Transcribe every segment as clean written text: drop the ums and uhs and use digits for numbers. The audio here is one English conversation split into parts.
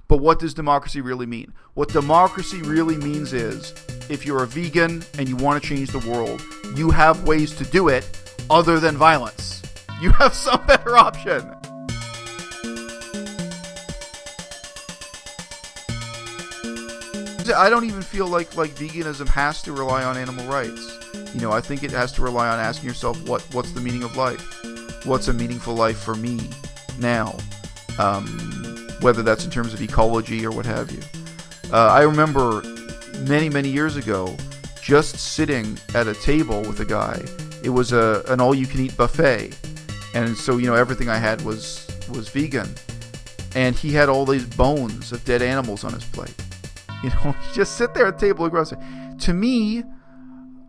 But what does democracy really mean? What democracy really means is, if you're a vegan and you want to change the world, you have ways to do it other than violence. You have some better option. I don't even feel like veganism has to rely on animal rights. You know, I think it has to rely on asking yourself, what's the meaning of life? What's a meaningful life for me now? Whether that's in terms of ecology or what have you. I remember many years ago just sitting at a table with a guy. It was an all-you-can-eat buffet, and so, you know, everything I had was vegan, and he had all these bones of dead animals on his plate. You know, just sit there at the table across it. To me,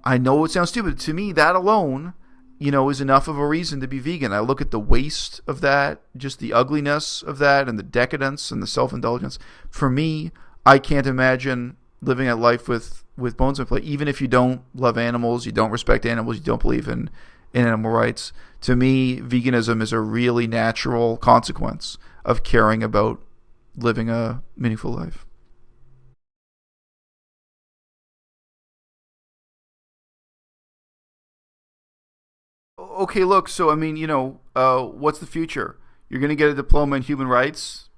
I know it sounds stupid. To me, that alone, you know, is enough of a reason to be vegan. I look at the waste of that, just the ugliness of that, and the decadence and the self-indulgence. For me, I can't imagine living a life with bones on plate. Even if you don't love animals, you don't respect animals, you don't believe in animal rights. To me, veganism is a really natural consequence of caring about living a meaningful life. Okay, look, so I mean, you know, what's the future? You're going to get a diploma in human rights?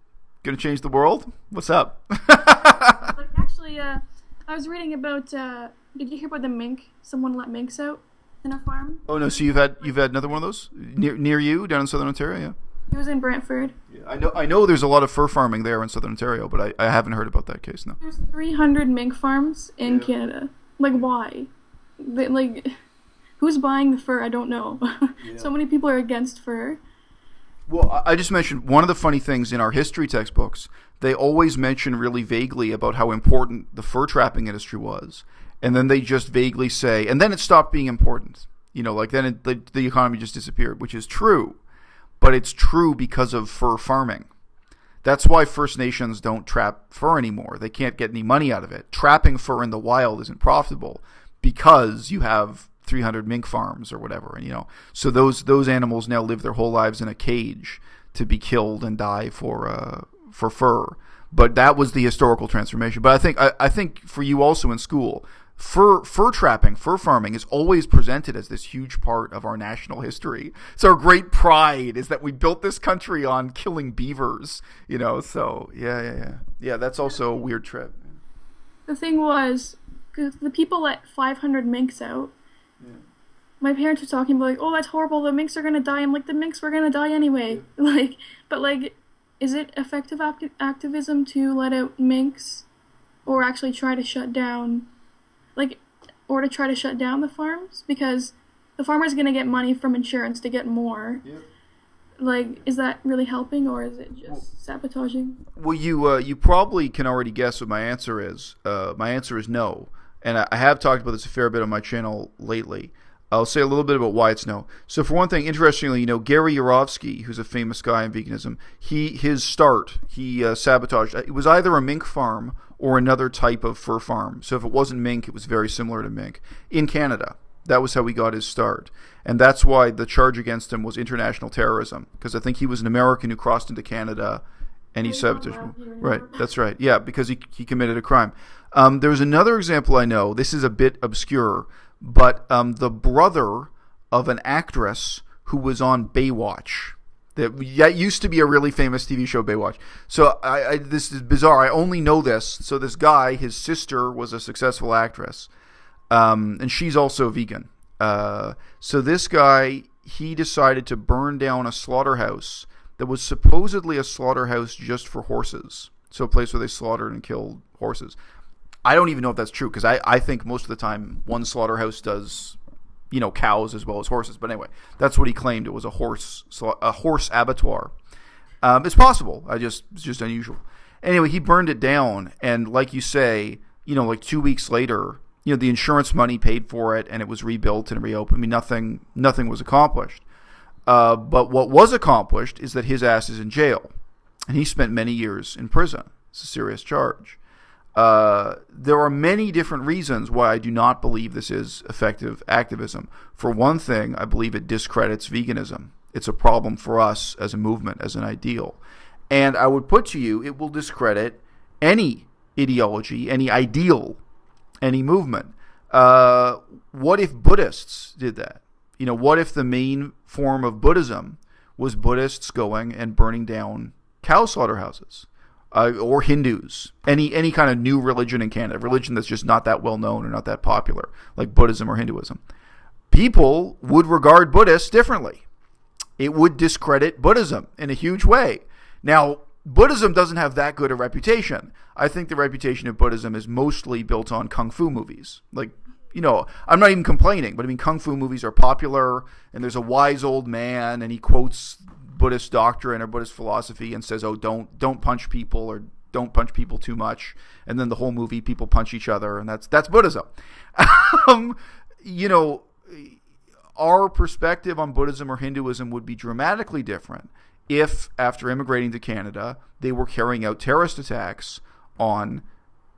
Going to change the world? What's up? Like, actually, I was reading about, did you hear about the mink? Someone let minks out in a farm? Oh, no, so you've had another one of those? Near you, down in southern Ontario, yeah? It was in Brantford. Yeah, I know there's a lot of fur farming there in southern Ontario, but I haven't heard about that case, no. There's 300 mink farms in Canada. Like, why? Like, who's buying the fur? I don't know. Yeah. So many people are against fur. Well, I just mentioned one of the funny things in our history textbooks, they always mention really vaguely about how important the fur trapping industry was. And then they just vaguely say, and then it stopped being important. You know, like then the economy just disappeared, which is true. But it's true because of fur farming. That's why First Nations don't trap fur anymore. They can't get any money out of it. Trapping fur in the wild isn't profitable because you have 300 mink farms or whatever, and you know, so those animals now live their whole lives in a cage to be killed and die for fur. But that was the historical transformation. But I think for you also in school, fur trapping, fur farming is always presented as this huge part of our national history. So our great pride is that we built this country on killing beavers. You know, so yeah. That's also a weird trip. The thing was, the people let 500 minks out. Yeah. My parents were talking about, like, oh, that's horrible, the minks are going to die. I'm like, the minks were going to die anyway. Yeah. But is it effective activism to let out minks or actually try to shut down, the farms? Because the farmer's going to get money from insurance to get more. Yeah. Like, is that really helping, or is it just sabotaging? Well, you probably can already guess what my answer is. My answer is no. And I have talked about this a fair bit on my channel lately. I'll say a little bit about why it's no. So for one thing, interestingly, you know, Gary Yourofsky, who's a famous guy in veganism, he sabotaged. It was either a mink farm or another type of fur farm. So if it wasn't mink, it was very similar to mink in Canada. That was how he got his start. And that's why the charge against him was international terrorism, because I think he was an American who crossed into Canada and he sabotaged. Right, that's right. Yeah, because he committed a crime. There's another example I know. This is a bit obscure, but the brother of an actress who was on Baywatch. That used to be a really famous TV show, Baywatch. So this is bizarre. I only know this. So this guy, his sister was a successful actress, and she's also vegan. So this guy, he decided to burn down a slaughterhouse that was supposedly a slaughterhouse just for horses. So a place where they slaughtered and killed horses. I don't even know if that's true, because I think most of the time one slaughterhouse does, you know, cows as well as horses. But anyway, that's what he claimed. It was a horse abattoir. It's possible. It's just unusual. Anyway, he burned it down, and like you say, you know, like 2 weeks later, you know, the insurance money paid for it, and it was rebuilt and reopened. I mean, nothing was accomplished. But what was accomplished is that his ass is in jail, and he spent many years in prison. It's a serious charge. There are many different reasons why I do not believe this is effective activism. For one thing, I believe it discredits veganism. It's a problem for us as a movement, as an ideal. And I would put to you, it will discredit any ideology, any ideal, any movement. What if Buddhists did that? What if the main form of Buddhism was Buddhists going and burning down cow slaughterhouses? Or Hindus, any kind of new religion in Canada, religion that's just not that well known or not that popular, like Buddhism or Hinduism. People would regard Buddhists differently. It would discredit Buddhism in a huge way. Now, Buddhism doesn't have that good a reputation. I think the reputation of Buddhism is mostly built on kung fu movies. I'm not even complaining, but Kung Fu movies are popular, and there's a wise old man, and he quotes Buddhist doctrine or Buddhist philosophy and says, "Oh, don't punch people, or don't punch people too much." And then the whole movie, people punch each other, and that's Buddhism. Our perspective on Buddhism or Hinduism would be dramatically different if, after immigrating to Canada, they were carrying out terrorist attacks on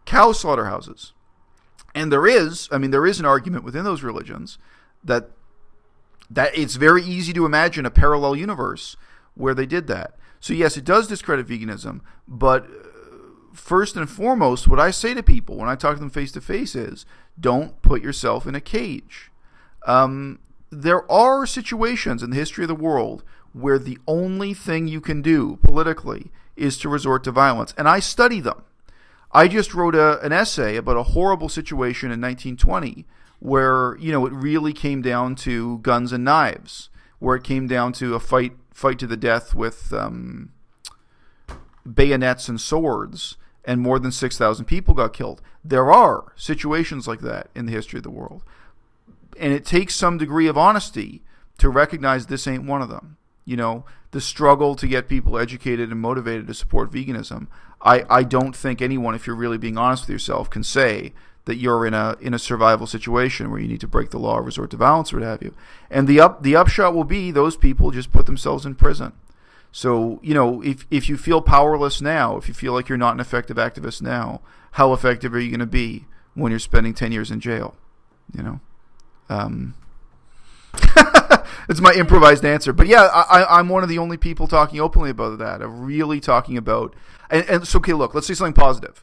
cow slaughterhouses. And there is an argument within those religions that it's very easy to imagine a parallel universe where they did that. So yes, it does discredit veganism, but first and foremost, what I say to people when I talk to them face to face is, don't put yourself in a cage. There are situations in the history of the world where the only thing you can do politically is to resort to violence, and I study them. I just wrote an essay about a horrible situation in 1920 where, it really came down to guns and knives, where it came down to a fight to the death with bayonets and swords, and more than 6,000 people got killed. There are situations like that in the history of the world. And it takes some degree of honesty to recognize this ain't one of them. The struggle to get people educated and motivated to support veganism. I don't think anyone, if you're really being honest with yourself, can say that you're in a survival situation where you need to break the law or resort to violence or what have you. And the upshot will be those people just put themselves in prison. So, if you feel powerless now, if you feel like you're not an effective activist now, how effective are you going to be when you're spending 10 years in jail? It's my improvised answer. But yeah, I'm one of the only people talking openly about that, of really talking about... And so, okay, look, let's say something positive.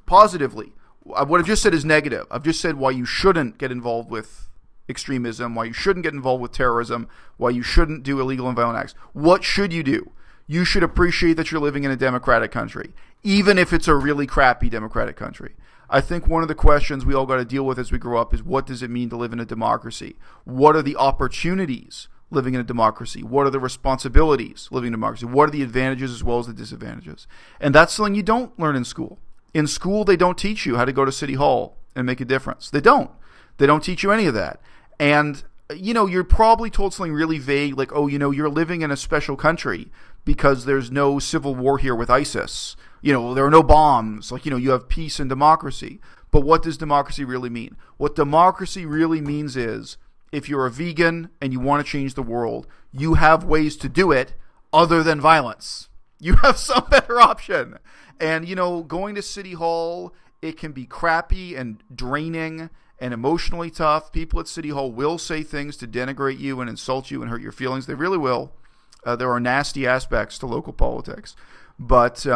Positively, what I've just said is negative. I've just said why you shouldn't get involved with extremism, why you shouldn't get involved with terrorism, why you shouldn't do illegal and violent acts. What should you do? You should appreciate that you're living in a democratic country, even if it's a really crappy democratic country. I think one of the questions we all got to deal with as we grow up is, what does it mean to live in a democracy? What are the opportunities living in a democracy? What are the responsibilities living in a democracy? What are the advantages as well as the disadvantages? And that's something you don't learn in school. In school, they don't teach you how to go to City Hall and make a difference. They don't. They don't teach you any of that. And, you're probably told something really vague, like, oh, you're living in a special country because there's no civil war here with ISIS. There are no bombs. You have peace and democracy. But what does democracy really mean? What democracy really means is, if you're a vegan and you want to change the world, you have ways to do it other than violence. You have some better option. And, going to City Hall, it can be crappy and draining and emotionally tough. People at City Hall will say things to denigrate you and insult you and hurt your feelings. They really will. There are nasty aspects to local politics. But...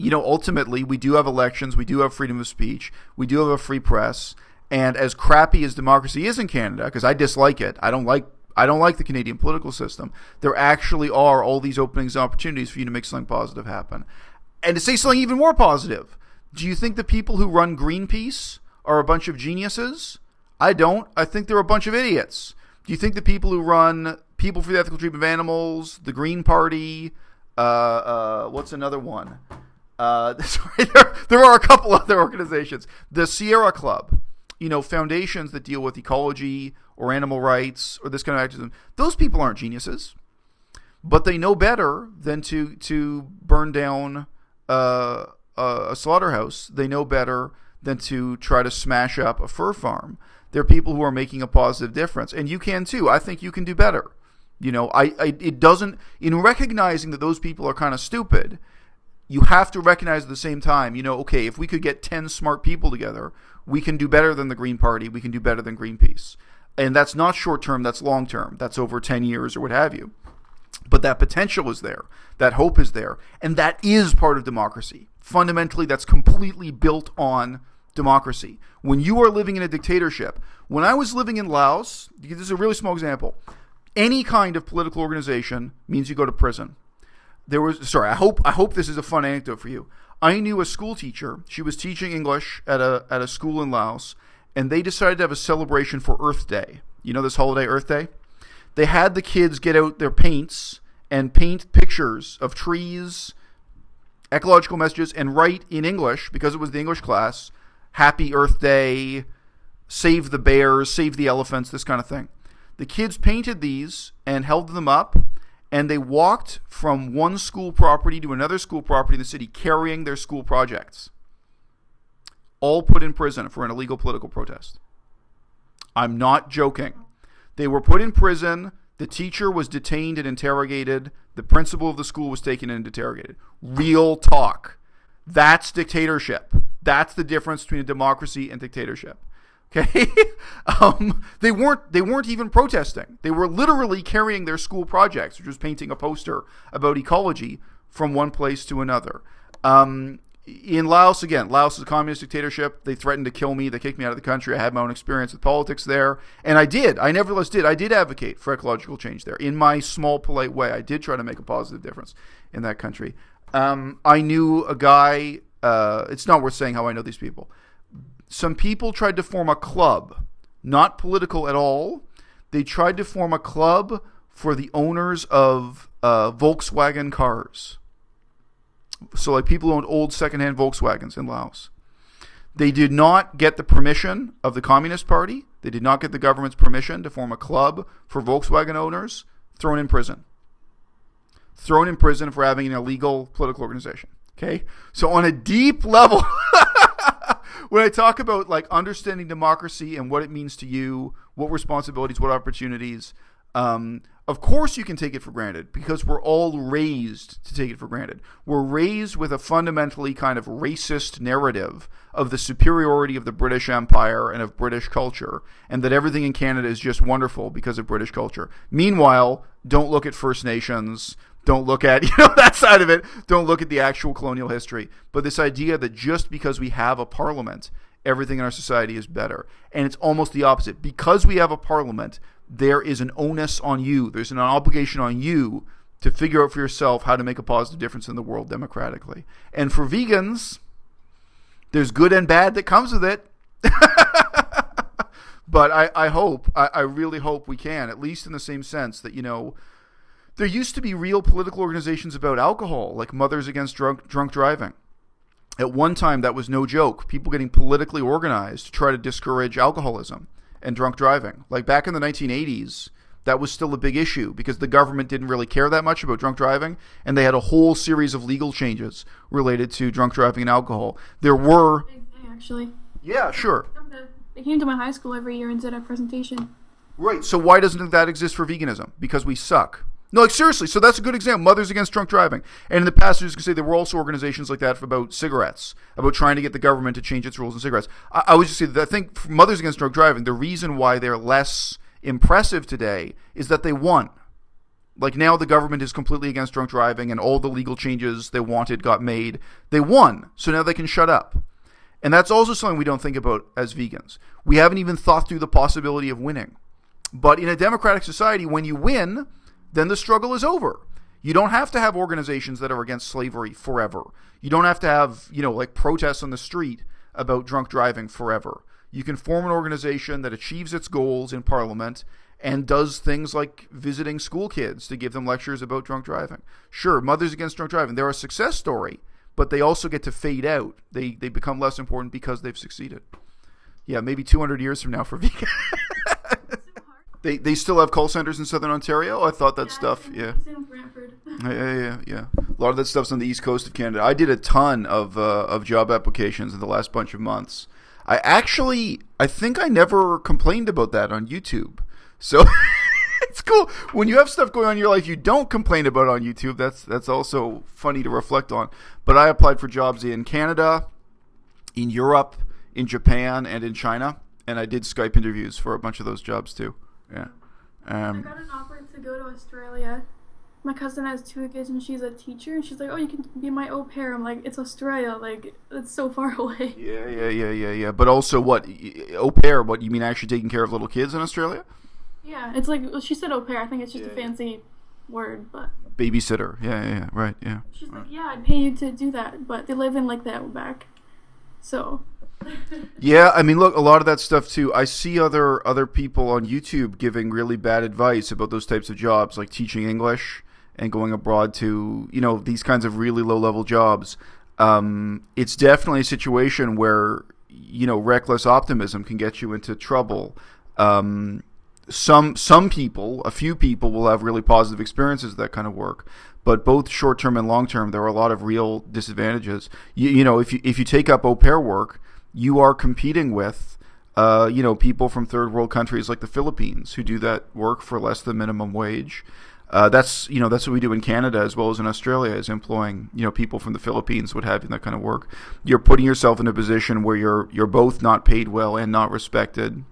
ultimately, we do have elections, we do have freedom of speech, we do have a free press, and as crappy as democracy is in Canada, because I dislike it, I don't like the Canadian political system, there actually are all these openings and opportunities for you to make something positive happen. And to say something even more positive, do you think the people who run Greenpeace are a bunch of geniuses? I don't. I think they're a bunch of idiots. Do you think the people who run People for the Ethical Treatment of Animals, the Green Party, what's another one? There are a couple other organizations. The Sierra Club, foundations that deal with ecology or animal rights or this kind of activism. Those people aren't geniuses, but they know better than to burn down a slaughterhouse. They know better than to try to smash up a fur farm. They're people who are making a positive difference, and you can too. I think you can do better. It doesn't, in recognizing that those people are kind of stupid, you have to recognize at the same time, okay, if we could get 10 smart people together, we can do better than the Green Party, we can do better than Greenpeace. And that's not short term, that's long term. That's over 10 years or what have you. But that potential is there. That hope is there. And that is part of democracy. Fundamentally, that's completely built on democracy. When you are living in a dictatorship, when I was living in Laos, this is a really small example, any kind of political organization means you go to prison. I hope this is a fun anecdote for you. I knew a school teacher. She was teaching English at a school in Laos, and they decided to have a celebration for Earth Day. You know this holiday, Earth Day? They had the kids get out their paints and paint pictures of trees, ecological messages, and write in English, because it was the English class, Happy Earth Day, save the bears, save the elephants, this kind of thing. The kids painted these and held them up, and they walked from one school property to another school property in the city carrying their school projects. All put in prison for an illegal political protest. I'm not joking. They were put in prison. The teacher was detained and interrogated. The principal of the school was taken and interrogated. Real talk. That's dictatorship. That's the difference between a democracy and dictatorship. Okay? They weren't even protesting. They were literally carrying their school projects, which was painting a poster about ecology, from one place to another. In Laos, again, Laos is a communist dictatorship. They threatened to kill me. They kicked me out of the country. I had my own experience with politics there. And I nevertheless did. I did advocate for ecological change there. In my small, polite way, I did try to make a positive difference in that country. I knew a guy, it's not worth saying how I know these people. Some people tried to form a club, not political at all. They tried to form a club for the owners of Volkswagen cars. So like people who owned old secondhand Volkswagens in Laos. They did not get the permission of the Communist Party. They did not get the government's permission to form a club for Volkswagen owners. Thrown in prison. Thrown in prison for having an illegal political organization. Okay? So on a deep level, when I talk about like understanding democracy and what it means to you, what responsibilities, what opportunities, of course you can take it for granted because we're all raised to take it for granted. We're raised with a fundamentally kind of racist narrative of the superiority of the British Empire and of British culture, and that everything in Canada is just wonderful because of British culture. Meanwhile, don't look at First Nations, don't look at, that side of it, don't look at the actual colonial history. But this idea that just because we have a parliament, everything in our society is better. And it's almost the opposite. Because we have a parliament, there is an onus on you. There's an obligation on you to figure out for yourself how to make a positive difference in the world democratically. And for vegans, there's good and bad that comes with it. But I really hope we can, at least in the same sense that, there used to be real political organizations about alcohol, like Mothers Against Drunk Driving. At one time, that was no joke. People getting politically organized to try to discourage alcoholism and drunk driving. Like back in the 1980s, that was still a big issue because the government didn't really care that much about drunk driving, and they had a whole series of legal changes related to drunk driving and alcohol. There were... Actually. Yeah, sure. They came to my high school every year and did a presentation. Right, so why doesn't that exist for veganism? Because we suck. No, like seriously, so that's a good example. Mothers Against Drunk Driving. And in the past, I was going to say there were also organizations like that about cigarettes, about trying to get the government to change its rules on cigarettes. I was just saying that I think for Mothers Against Drunk Driving, the reason why they're less impressive today is that they won. Like now the government is completely against drunk driving and all the legal changes they wanted got made. They won, so now they can shut up. And that's also something we don't think about as vegans. We haven't even thought through the possibility of winning. But in a democratic society, when you win, then the struggle is over. You don't have to have organizations that are against slavery forever. You don't have to have, like protests on the street about drunk driving forever. You can form an organization that achieves its goals in Parliament and does things like visiting school kids to give them lectures about drunk driving. Sure, Mothers Against Drunk Driving, they're a success story, but they also get to fade out. They become less important because they've succeeded. Yeah, maybe 200 years from now for vegan. They still have call centers in Southern Ontario? I thought that stuff, yeah. It's in Brantford. Yeah. A lot of that stuff's on the east coast of Canada. I did a ton of job applications in the last bunch of months. I think I never complained about that on YouTube. So it's cool. When you have stuff going on in your life you don't complain about on YouTube, that's also funny to reflect on. But I applied for jobs in Canada, in Europe, in Japan, and in China. And I did Skype interviews for a bunch of those jobs too. Yeah. I got an offer to go to Australia my cousin has two kids and she's a teacher and she's like, oh, you can be my au pair. I'm like, it's Australia, like it's so far away. Yeah. But also, what au pair? What you mean? Actually taking care of little kids in Australia? Yeah, it's like she said au pair. I think it's just a fancy word, but babysitter. Yeah. Right. Yeah. She's like, yeah, I'd pay you to do that, but they live in like the outback, so. Yeah, I mean, look, a lot of that stuff too. I see other people on YouTube giving really bad advice about those types of jobs, like teaching English and going abroad to, these kinds of really low-level jobs. It's definitely a situation where, reckless optimism can get you into trouble. Some people, a few people, will have really positive experiences with that kind of work, but both short-term and long-term, there are a lot of real disadvantages. If you take up au pair work, you are competing with, people from third world countries like the Philippines who do that work for less than minimum wage. That's what we do in Canada as well as in Australia, is employing, people from the Philippines, what have you, that kind of work. You're putting yourself in a position where you're both not paid well and not respected,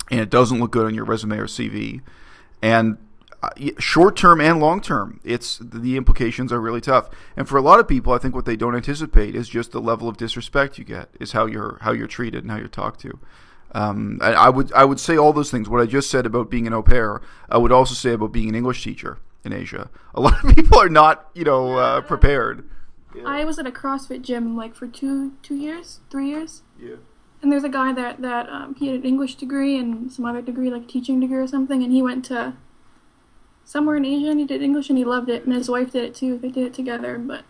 and it doesn't look good on your resume or CV. And short-term and long-term, the implications are really tough. And for a lot of people, I think what they don't anticipate is just the level of disrespect you get, is how you're treated and how you're talked to. And I would say all those things. What I just said about being an au pair, I would also say about being an English teacher in Asia. A lot of people are not, prepared. Yeah. I was at a CrossFit gym like for 3 years. Yeah. And there's a guy that he had an English degree and some other degree, like teaching degree or something, and he went to somewhere in Asia and he did English and he loved it, and his wife did it too. They did it together, but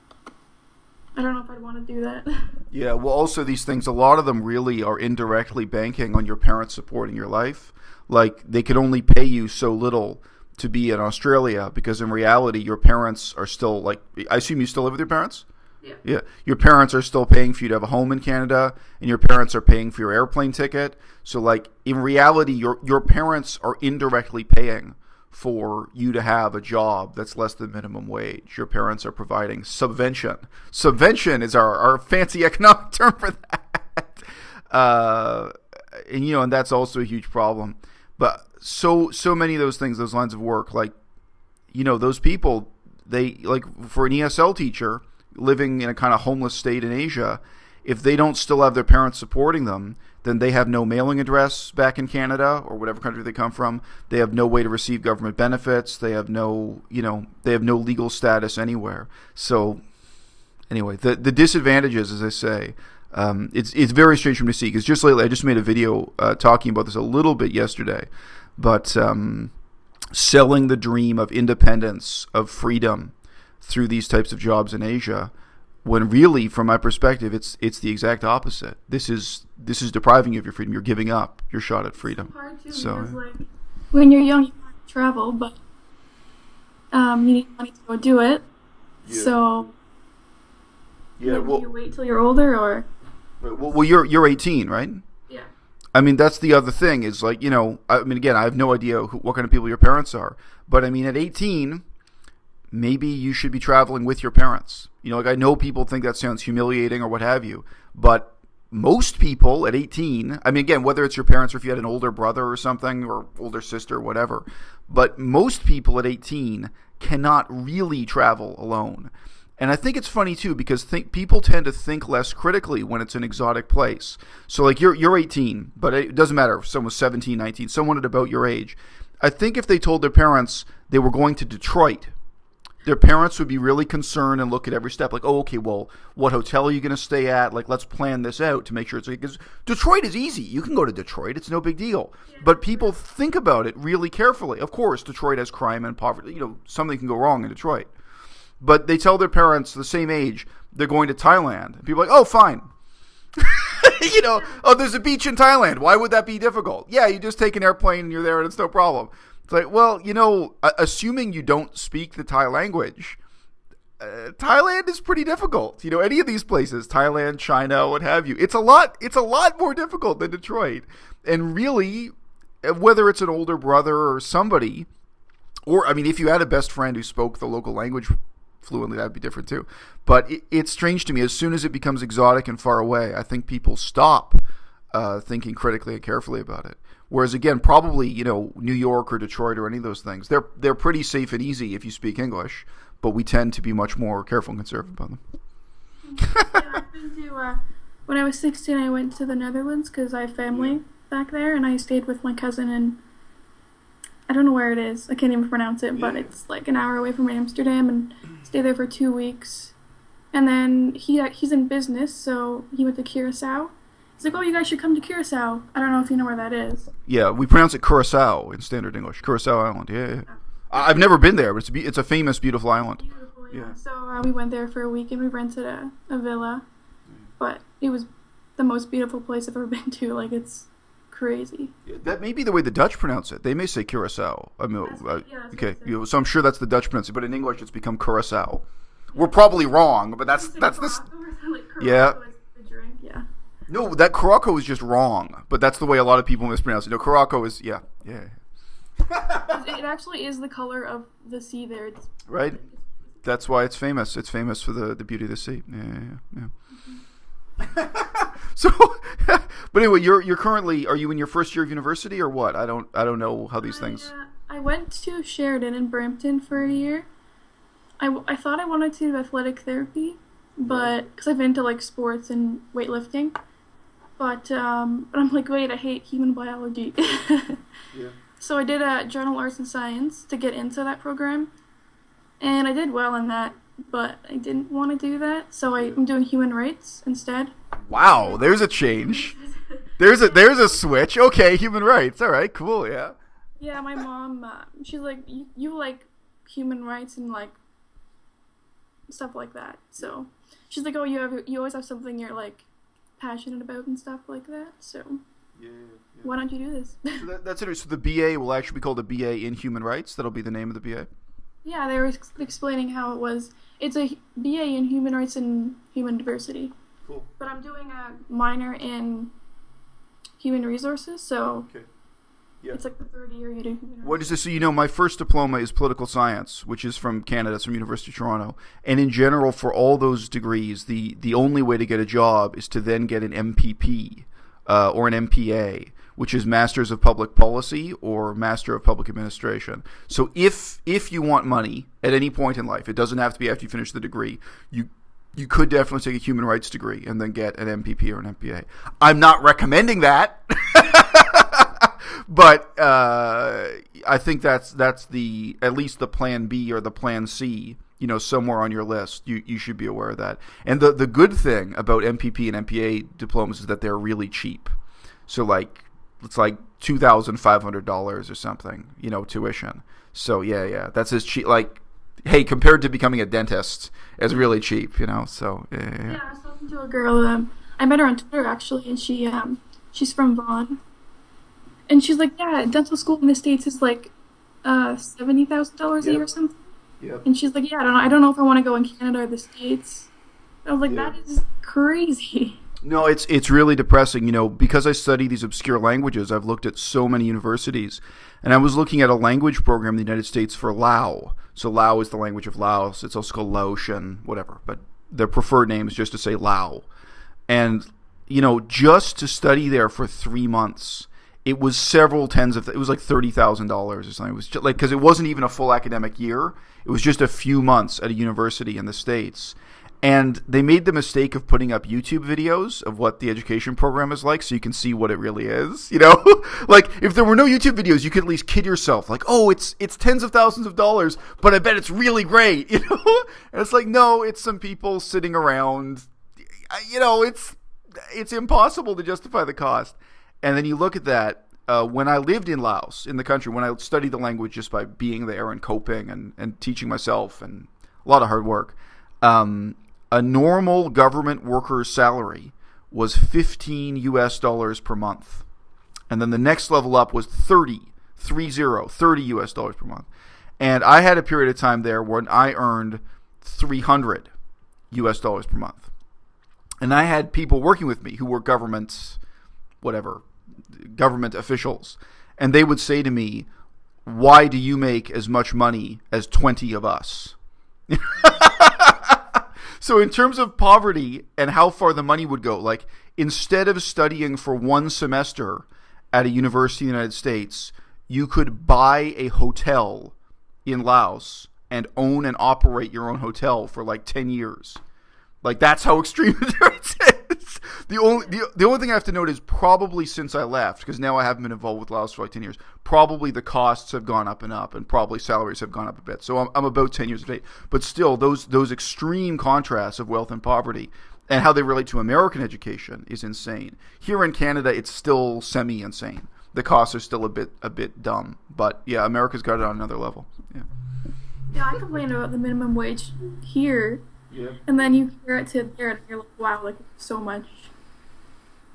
I don't know if I'd want to do that. Yeah, well, also these things, a lot of them really are indirectly banking on your parents supporting your life. Like, they could only pay you so little to be in Australia, because in reality, your parents are still, like, I assume you still live with your parents? Yeah. Your parents are still paying for you to have a home in Canada, and your parents are paying for your airplane ticket. So, like, in reality, your parents are indirectly paying for you to have a job that's less than minimum wage. Your parents are providing subvention. Subvention is our fancy economic term for that. And that's also a huge problem. But so many of those things, those lines of work, like, those people, they, like, for an ESL teacher living in a kind of homeless state in Asia, if they don't still have their parents supporting them, then they have no mailing address back in Canada or whatever country they come from. They have no way to receive government benefits. They have no legal status anywhere. So anyway, the disadvantages, as I say, it's very strange for me to see, because just lately I just made a video talking about this a little bit yesterday, but selling the dream of independence, of freedom through these types of jobs in Asia, when really, from my perspective, it's the exact opposite. This is depriving you of your freedom. You're giving up your shot at freedom. It's hard too, because like, when you're young, you can't travel, but you need money to go do it. Yeah. So do you wait till you're older, or? Well, you're 18, right? Yeah. I mean, that's the other thing, is like, I mean, again, I have no idea what kind of people your parents are, but I mean, at 18, maybe you should be traveling with your parents. Like, I know people think that sounds humiliating or what have you, but most people at 18, I mean, again, whether it's your parents or if you had an older brother or something, or older sister, or whatever, but most people at 18 cannot really travel alone. And I think it's funny too, because people tend to think less critically when it's an exotic place. So like, you're 18, but it doesn't matter if someone's 17, 19, someone at about your age. I think if they told their parents they were going to Detroit, their parents would be really concerned and look at every step, like, oh, okay, well, what hotel are you going to stay at? Like, let's plan this out to make sure it's okay. Because Detroit is easy. You can go to Detroit. It's no big deal. Yeah. But people think about it really carefully. Of course, Detroit has crime and poverty. Something can go wrong in Detroit. But they tell their parents the same age they're going to Thailand. And people are like, oh, fine. Oh, there's a beach in Thailand. Why would that be difficult? Yeah, you just take an airplane and you're there and it's no problem. It's like, well, assuming you don't speak the Thai language, Thailand is pretty difficult. Any of these places, Thailand, China, what have you, it's a lot more difficult than Detroit. And really, whether it's an older brother or somebody, or, I mean, if you had a best friend who spoke the local language fluently, that'd be different too. But it's strange to me, as soon as it becomes exotic and far away, I think people stop thinking critically and carefully about it. Whereas again, probably New York or Detroit or any of those things, they're pretty safe and easy if you speak English, but we tend to be much more careful and conservative about them. Yeah, I've been to, when I was 16, I went to the Netherlands because I have family back there, and I stayed with my cousin in, I don't know where it is, I can't even pronounce it, but it's like an hour away from Amsterdam, and stayed there for 2 weeks. And then he's in business, so he went to Curacao. He's like, oh, you guys should come to Curacao. I don't know if you know where that is. Yeah, we pronounce it Curacao in standard English. Curacao Island, yeah. I've never been there, but it's a famous, beautiful island. Beautiful, yeah. So we went there for a week, and we rented a villa. But it was the most beautiful place I've ever been to. Like, it's crazy. That may be the way the Dutch pronounce it. They may say Curacao. I mean, okay, so I'm sure that's the Dutch pronunciation, but in English it's become Curacao. We're probably wrong, but that's this. Yeah. Yeah. No, that Caraco is just wrong, but that's the way a lot of people mispronounce it. No, Caraco is yeah. It actually is the color of the sea there. Right. That's why it's famous. It's famous for the beauty of the sea. Yeah. So, but anyway, you're currently, are you in your first year of university or what? I don't know how these things. I went to Sheridan in Brampton for a year. I thought I wanted to do athletic therapy, but because I've been into like sports and weightlifting, but I'm like, wait, I hate human biology. Yeah. So I did a journal arts and science to get into that program, and I did well in that, but I didn't want to do that, so I'm doing human rights instead. Wow, there's a change. There's a switch. Okay, human rights. All right, cool. Yeah. Yeah, my mom, she's like, you like human rights and like stuff like that. So she's like, oh, you always have something you're like passionate about and stuff like that. So why don't you do this? So that's it. So the BA will actually be called a BA in human rights. That'll be the name of the BA. Yeah, they were explaining how it was. It's a BA in human rights and human diversity. Cool. But I'm doing a minor in human resources, so it's like the third year you do human resources. What is this? So my first diploma is political science, which is from Canada. It's from University of Toronto. And in general, for all those degrees, the only way to get a job is to then get an MPP or an MPA, which is Masters of Public Policy or Master of Public Administration. So if you want money at any point in life, it doesn't have to be after you finish the degree, you could definitely take a human rights degree and then get an MPP or an MPA. I'm not recommending that, but I think that's at least the plan B or the plan C, somewhere on your list. You should be aware of that. And the good thing about MPP and MPA diplomas is that they're really cheap. So it's like $2,500 or something, tuition. So yeah, that's as cheap. Like, hey, compared to becoming a dentist, it's really cheap, So yeah. I was talking to a girl. I met her on Twitter actually, and she's from Vaughan, and she's like, yeah, dental school in the States is like $70,000 a year or something. Yep. And she's like, yeah, I don't know if I want to go in Canada or the States. I was like, that is crazy. No, it's really depressing. Because I study these obscure languages, I've looked at so many universities, and I was looking at a language program in the United States for Lao. So Lao is the language of Laos. It's also called Laotian, whatever, but their preferred name is just to say Lao. And just to study there for 3 months, it was it was like $30,000 or something. It was just because it wasn't even a full academic year. It was just a few months at a university in the States. And they made the mistake of putting up YouTube videos of what the education program is like so you can see what it really is, Like, if there were no YouTube videos, you could at least kid yourself, like, oh, it's tens of thousands of dollars, but I bet it's really great, And it's like, no, it's some people sitting around, it's impossible to justify the cost. And then you look at that, when I lived in Laos, in the country, when I studied the language just by being there and coping and teaching myself and a lot of hard work, a normal government worker's salary was $15 per month. And then the next level up was $30 per month. And I had a period of time there when I earned $300 per month. And I had people working with me who were government officials. And they would say to me, why do you make as much money as 20 of us? So in terms of poverty and how far the money would go, like instead of studying for one semester at a university in the United States, you could buy a hotel in Laos and own and operate your own hotel for like 10 years. Like that's how extreme the difference is. The only thing I have to note is probably since I left, because now I haven't been involved with Laos for like 10 years, probably the costs have gone up and probably salaries have gone up a bit. So I'm about 10 years of age. But still, those extreme contrasts of wealth and poverty and how they relate to American education is insane. Here in Canada, it's still semi-insane. The costs are still a bit dumb. But yeah, America's got it on another level. Yeah. Yeah, I complain about the minimum wage here. Yeah. And then you compare it to there, and you're like, wow, like so much.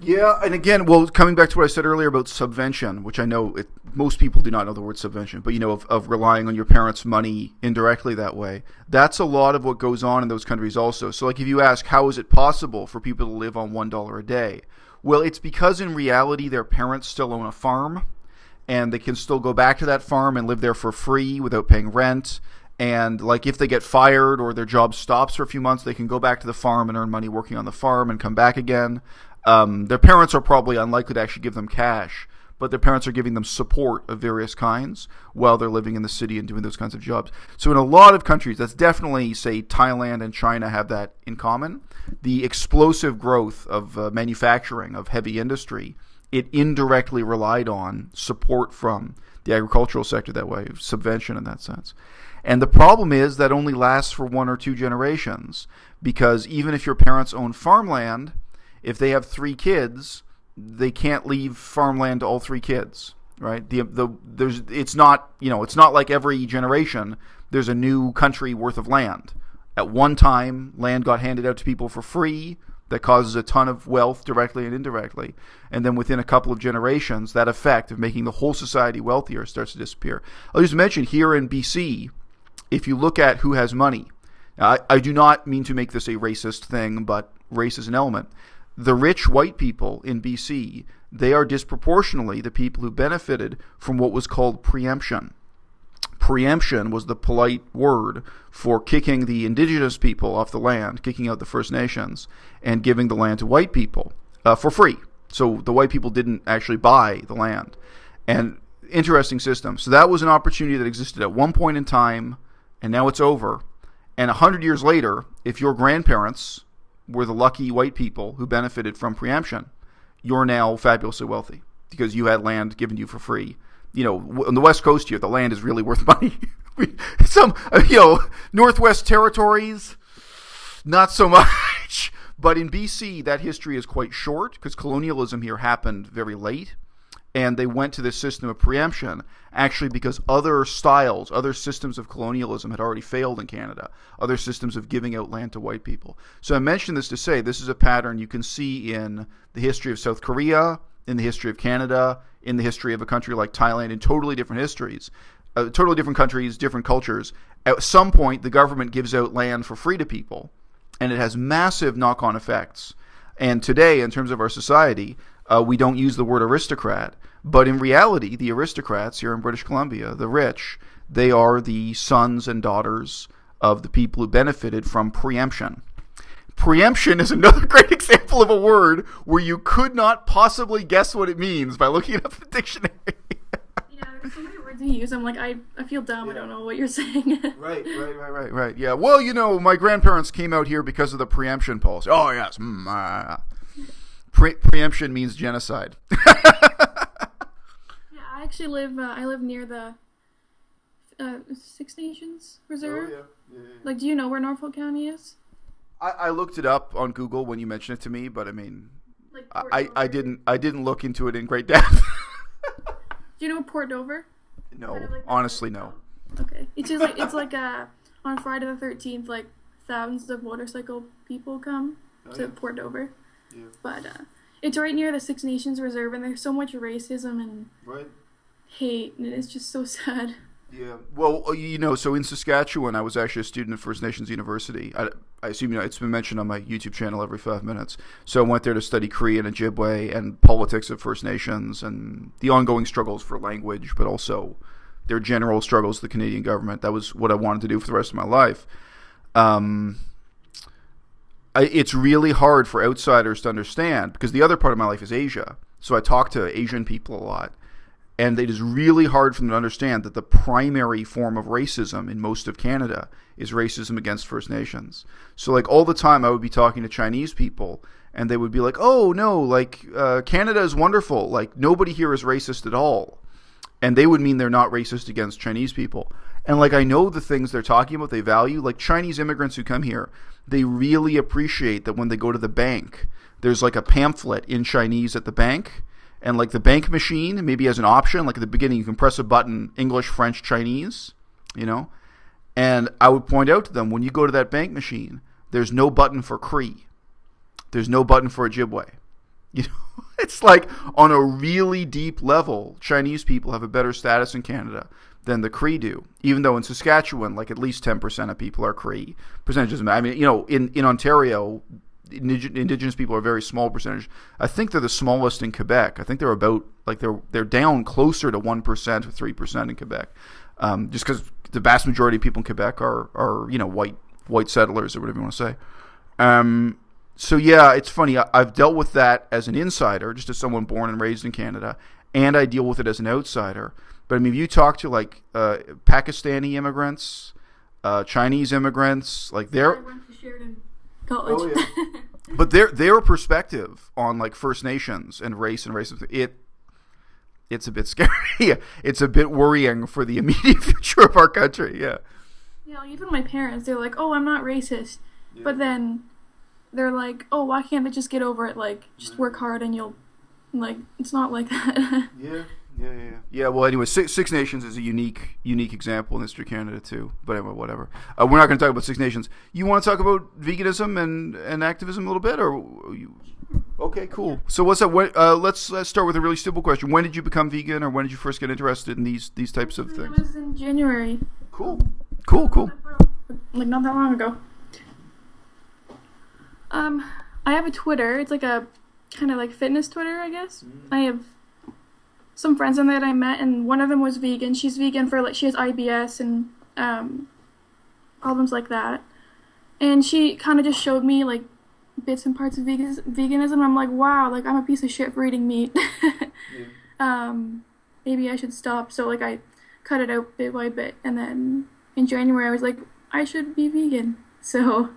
Yeah, and again, well, coming back to what I said earlier about subvention, which I know most people do not know the word subvention, but of relying on your parents' money indirectly that way, that's a lot of what goes on in those countries also. So like if you ask, how is it possible for people to live on $1 a day? Well, it's because in reality their parents still own a farm, and they can still go back to that farm and live there for free without paying rent. And like if they get fired or their job stops for a few months, they can go back to the farm and earn money working on the farm and come back again. Their parents are probably unlikely to actually give them cash, but their parents are giving them support of various kinds while they're living in the city and doing those kinds of jobs. So in a lot of countries, that's definitely, say, Thailand and China have that in common. The explosive growth of manufacturing, of heavy industry, it indirectly relied on support from the agricultural sector that way, subvention in that sense. And the problem is that only lasts for 1 or 2 generations, because even if your parents own farmland, if they have 3 kids, they can't leave farmland to all 3 kids, right? It's not like every generation there's a new country worth of land. At one time, land got handed out to people for free. That causes a ton of wealth directly and indirectly. And then within a couple of generations, that effect of making the whole society wealthier starts to disappear. I'll just mention here in BC, if you look at who has money, I do not mean to make this a racist thing, but race is an element. The rich white people in BC, they are disproportionately the people who benefited from what was called preemption. Preemption was the polite word for kicking the indigenous people off the land, kicking out the First Nations, and giving the land to white people for free. So the white people didn't actually buy the land. And interesting system. So that was an opportunity that existed at one point in time, and now it's over. And 100 years later, if your grandparents were the lucky white people who benefited from preemption, you're now fabulously wealthy because you had land given to you for free. On the West Coast here, the land is really worth money. Some, Northwest Territories, not so much. But in BC, that history is quite short because colonialism here happened very late. And they went to this system of preemption actually because other systems of colonialism had already failed in Canada. Other systems of giving out land to white people. So I mentioned this to say this is a pattern you can see in the history of South Korea, in the history of Canada, in the history of a country like Thailand, in totally different histories, totally different countries, different cultures. At some point, the government gives out land for free to people, and it has massive knock-on effects. And today, in terms of our society, we don't use the word aristocrat, but in reality, the aristocrats here in British Columbia, the rich, they are the sons and daughters of the people who benefited from preemption. Preemption is another great example of a word where you could not possibly guess what it means by looking it up in the dictionary. Yeah, there's so many words you use. I'm like, I feel dumb. Yeah. I don't know what you're saying. Right. Yeah. Well, my grandparents came out here because of the preemption policy. Oh, yes. Preemption means genocide. Yeah, I actually live. I live near the Six Nations Reserve. Oh, yeah. Like, do you know where Norfolk County is? I looked it up on Google when you mentioned it to me, but I mean, like I didn't look into it in great depth. Do you know Port Dover? No, honestly, no. Okay, it's just like on Friday the 13th, like thousands of motorcycle people come to Port Dover. Yeah. But it's right near the Six Nations Reserve, and there's so much racism and hate, and it's just so sad. Yeah. Well, so in Saskatchewan, I was actually a student at First Nations University. I assume it's been mentioned on my YouTube channel every 5 minutes. So I went there to study Cree and Ojibwe and politics of First Nations and the ongoing struggles for language, but also their general struggles with the Canadian government. That was what I wanted to do for the rest of my life. it's really hard for outsiders to understand, because the other part of my life is Asia. So I talk to Asian people a lot. And it is really hard for them to understand that the primary form of racism in most of Canada is racism against First Nations. So like all the time I would be talking to Chinese people, and they would be like, oh no, like Canada is wonderful. Like nobody here is racist at all. And they would mean they're not racist against Chinese people. And like I know the things they're talking about, they value. Like Chinese immigrants who come here, they really appreciate that when they go to the bank, there's like a pamphlet in Chinese at the bank. And like the bank machine maybe has an option, like at the beginning you can press a button, English, French, Chinese, you know. And I would point out to them, when you go to that bank machine, there's no button for Cree. There's no button for Ojibwe. You know, it's like on a really deep level, Chinese people have a better status in Canada than the Cree do. Even though in Saskatchewan, like at least 10% of people are Cree. Percentages, I mean, you know, in Ontario, indigenous people are a very small percentage. I think they're the smallest in Quebec. I think they're about like they're down closer to 1% or 3% in Quebec, just because the vast majority of people in Quebec are you know white settlers or whatever you want to say. So yeah, it's funny. I've dealt with that as an insider, just as someone born and raised in Canada, and I deal with it as an outsider. But I mean, if you talk to like Pakistani immigrants, Chinese immigrants, like they're. I went to Sheridan College. Oh, yeah. But their perspective on like First Nations and race and racism, it's a bit scary. It's a bit worrying for the immediate future of our country. Yeah. Yeah, even my parents, they're like, "Oh, I'm not racist," Yeah. but then they're like, "Oh, why can't they just get over it? Like, just work hard and you'll, like, it's not like that." Yeah. Well, anyway, Six Nations is a unique example in history of Canada too. But anyway, whatever. We're not going to talk about Six Nations. You want to talk about veganism and activism a little bit, or you? Okay, cool. So what's that? Let's start with a really simple question. When did you become vegan, or when did you first get interested in these types of things? It was in January. Cool. Like not that long ago. I have a Twitter. It's like a kind of like fitness Twitter, I guess. I have some friends on there that I met, and one of them was vegan. She's vegan for like she has IBS and problems like that. And she kind of just showed me like bits and parts of veganism. I'm like, wow, like I'm a piece of shit for eating meat. Maybe I should stop. So like I cut it out bit by bit, and then in January I was like, I should be vegan. So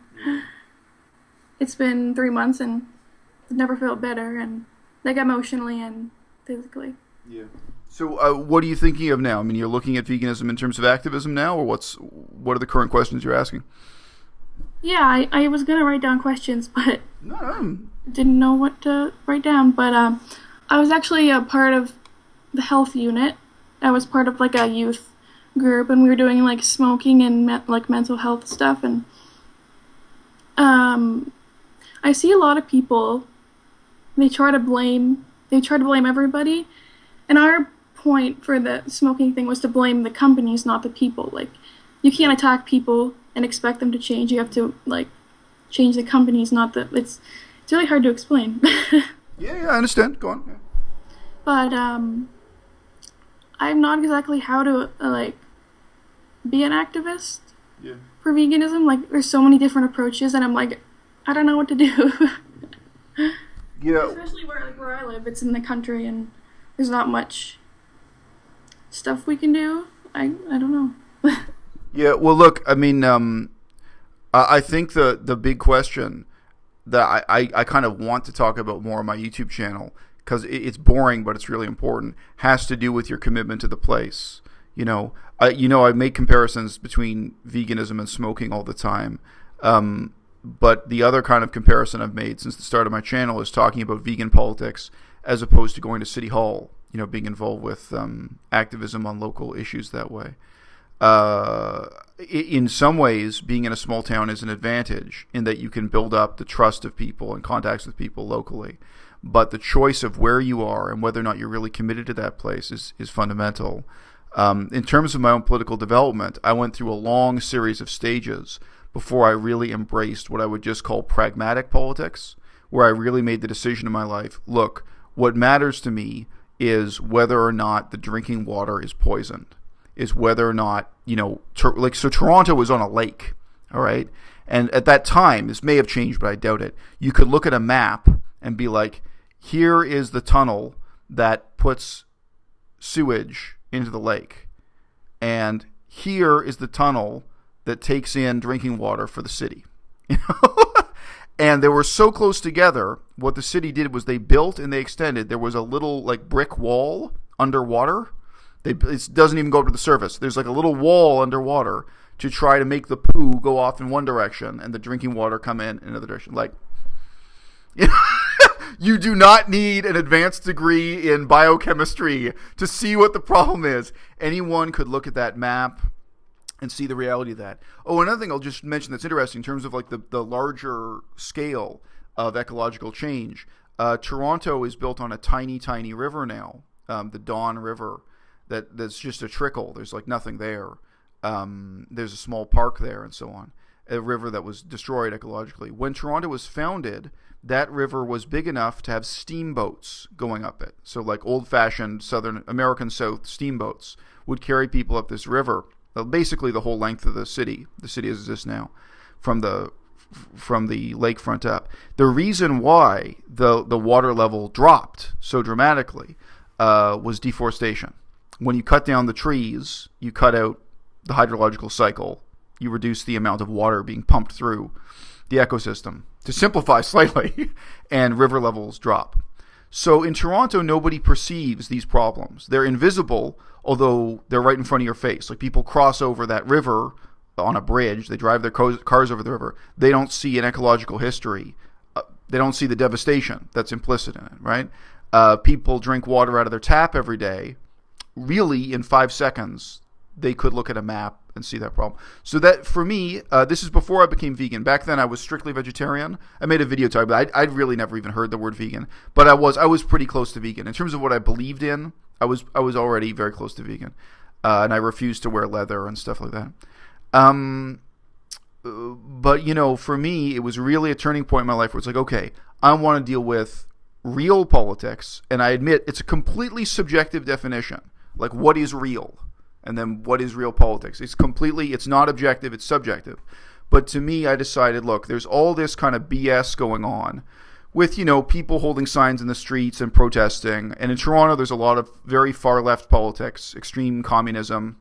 it's been 3 months, and I've never felt better, and like emotionally and physically. Yeah. So what are you thinking of now? I mean, you're looking at veganism in terms of activism now, or what are the current questions you're asking? Yeah, I was gonna write down questions, but No. didn't know what to write down. But I was actually a part of the health unit. I was part of like a youth group, and we were doing like smoking and like mental health stuff. And I see a lot of people. They try to blame everybody. And our point for the smoking thing was to blame the companies, not the people. Like, you can't attack people and expect them to change. You have to like change the companies, not the. It's really hard to explain. Yeah, I understand. Go on. Yeah. But I'm not exactly how to like be an activist for veganism. Like, there's so many different approaches, and I'm like, I don't know what to do. Yeah. Especially where I live, it's in the country, and there's not much stuff we can do. I don't know. Yeah, well, look, I mean, I think the big question that I kind of want to talk about more on my YouTube channel, because it's boring, but it's really important, has to do with your commitment to the place. I make comparisons between veganism and smoking all the time. But the other kind of comparison I've made since the start of my channel is talking about vegan politics as opposed to going to City Hall, being involved with activism on local issues that way. In some ways, being in a small town is an advantage in that you can build up the trust of people and contacts with people locally. But the choice of where you are and whether or not you're really committed to that place is fundamental. In terms of my own political development, I went through a long series of stages before I really embraced what I would just call pragmatic politics, where I really made the decision in my life, look, what matters to me is whether or not the drinking water is poisoned, is whether or not, so Toronto is on a lake, all right? And at that time, this may have changed, but I doubt it, you could look at a map and be like, here is the tunnel that puts sewage into the lake. And here is the tunnel that takes in drinking water for the city. You know? And they were so close together, what the city did was they built and they extended. There was a little like brick wall underwater. It doesn't even go up to the surface. There's like a little wall underwater to try to make the poo go off in one direction and the drinking water come in another direction. Like, you do not need an advanced degree in biochemistry to see what the problem is. Anyone could look at that map and see the reality of that. Oh, another thing I'll just mention that's interesting in terms of like the larger scale of ecological change. Toronto is built on a tiny, tiny river now, the Don River, that's just a trickle. There's like nothing there. There's a small park there and so on. A river that was destroyed ecologically. When Toronto was founded, that river was big enough to have steamboats going up it. So like old-fashioned Southern American South steamboats would carry people up this river. Basically the whole length of the city as it exists now, from the lakefront up. The reason why the water level dropped so dramatically was deforestation. When you cut down the trees, you cut out the hydrological cycle. You reduce the amount of water being pumped through the ecosystem. To simplify slightly, and river levels drop. So in Toronto, nobody perceives these problems. They're invisible, although they're right in front of your face. Like people cross over that river on a bridge. They drive their cars over the river. They don't see an ecological history. They don't see the devastation that's implicit in it, right? People drink water out of their tap every day. Really, in 5 seconds, they could look at a map and see that problem. So that, for me, this is before I became vegan. Back then, I was strictly vegetarian. I made a video talking about it. I'd really never even heard the word vegan. But I was pretty close to vegan. In terms of what I believed in, I was already very close to vegan. And I refused to wear leather and stuff like that. But, you know, for me, it was really a turning point in my life where it's like, okay, I want to deal with real politics. And I admit it's a completely subjective definition. Like, what is real? And then what is real politics? It's not objective, it's subjective. But to me, I decided, look, there's all this kind of BS going on with, you know, people holding signs in the streets and protesting. And in Toronto, there's a lot of very far left politics, extreme communism,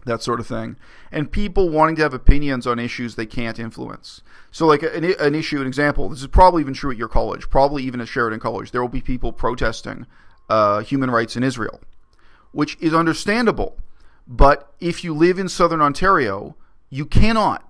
that sort of thing. And people wanting to have opinions on issues they can't influence. So like an example, this is probably even true at your college, probably even at Sheridan College. There will be people protesting human rights in Israel, which is understandable. But if you live in Southern Ontario, you cannot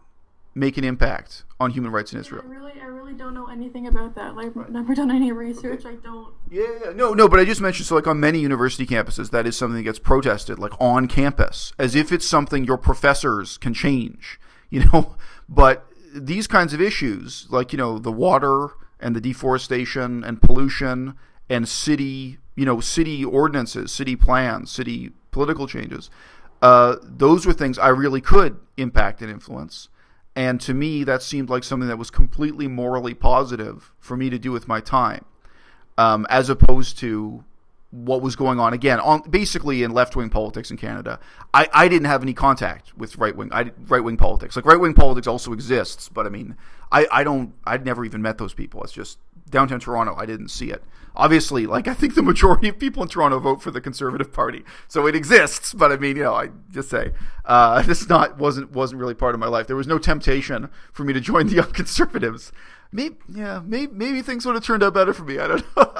make an impact on human rights in Israel. I really don't know anything about that. Like, I've never done any research. Okay. I don't. Yeah, no, but I just mentioned, so like on many university campuses, that is something that gets protested, like on campus, as if it's something your professors can change, you know. But these kinds of issues, like, you know, the water and the deforestation and pollution and city ordinances, city plans, city political changes, those were things I really could impact and influence. And to me, that seemed like something that was completely morally positive for me to do with my time, as opposed to what was going on, again, basically in left-wing politics in Canada. I didn't have any contact with right-wing politics. Like, right-wing politics also exists, but I mean, I'd never even met those people. It's just downtown Toronto, I didn't see it. Obviously, like, I think the majority of people in Toronto vote for the Conservative Party, so it exists. But I mean, you know, I just say this wasn't really part of my life. There was no temptation for me to join the Young Conservatives. Maybe things would have turned out better for me. I don't know.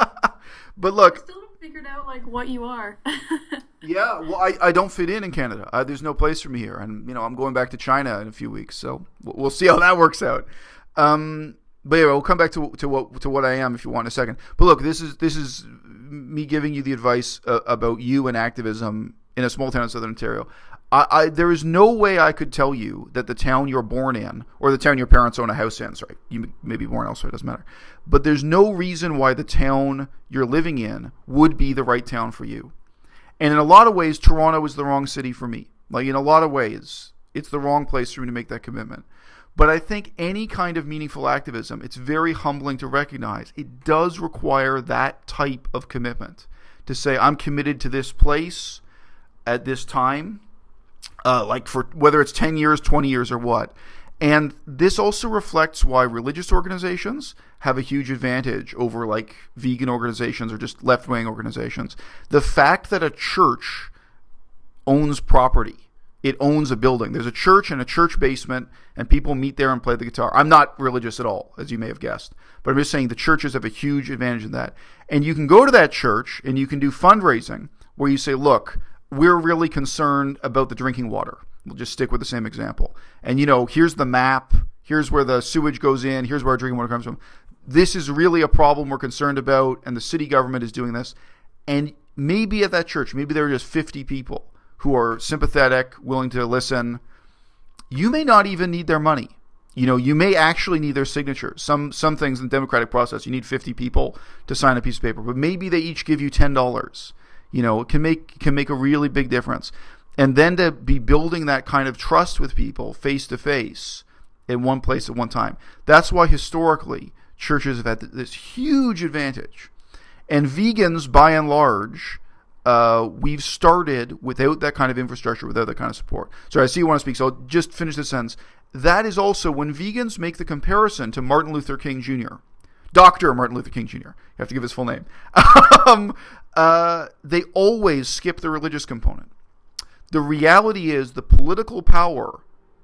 But look, I still haven't figured out like what you are. Yeah, well, I don't fit in Canada. There's no place for me here, and you know, I'm going back to China in a few weeks, so we'll see how that works out. But yeah, we'll come back to what I am if you want in a second. But look, this is me giving you the advice about you and activism in a small town in Southern Ontario. There is no way I could tell you that the town you're born in or the town your parents own a house in, sorry, you may be born elsewhere, it doesn't matter. But there's no reason why the town you're living in would be the right town for you. And in a lot of ways, Toronto is the wrong city for me. Like, in a lot of ways, it's the wrong place for me to make that commitment. But I think any kind of meaningful activism, it's very humbling to recognize it does require that type of commitment to say, I'm committed to this place at this time, like for whether it's 10 years, 20 years or what. And this also reflects why religious organizations have a huge advantage over like vegan organizations or just left-wing organizations. The fact that a church owns property, it owns a building. There's a church and a church basement, and people meet there and play the guitar. I'm not religious at all, as you may have guessed, but I'm just saying the churches have a huge advantage in that. And you can go to that church and you can do fundraising where you say, look, we're really concerned about the drinking water. We'll just stick with the same example. And, here's the map. Here's where the sewage goes in. Here's where our drinking water comes from. This is really a problem we're concerned about, and the city government is doing this. And maybe at that church, maybe there are just 50 people who are sympathetic, willing to listen. You may not even need their money. You may actually need their signature. Some things in the democratic process, you need 50 people to sign a piece of paper, but maybe they each give you $10. It can make a really big difference. And then to be building that kind of trust with people face to face in one place at one time. That's why historically churches have had this huge advantage. And vegans, by and large, we've started without that kind of infrastructure, without that kind of support. So I see you want to speak, so I'll just finish this sentence. That is also when vegans make the comparison to Martin Luther King Jr., Dr. Martin Luther King Jr., you have to give his full name, they always skip the religious component. The reality is the political power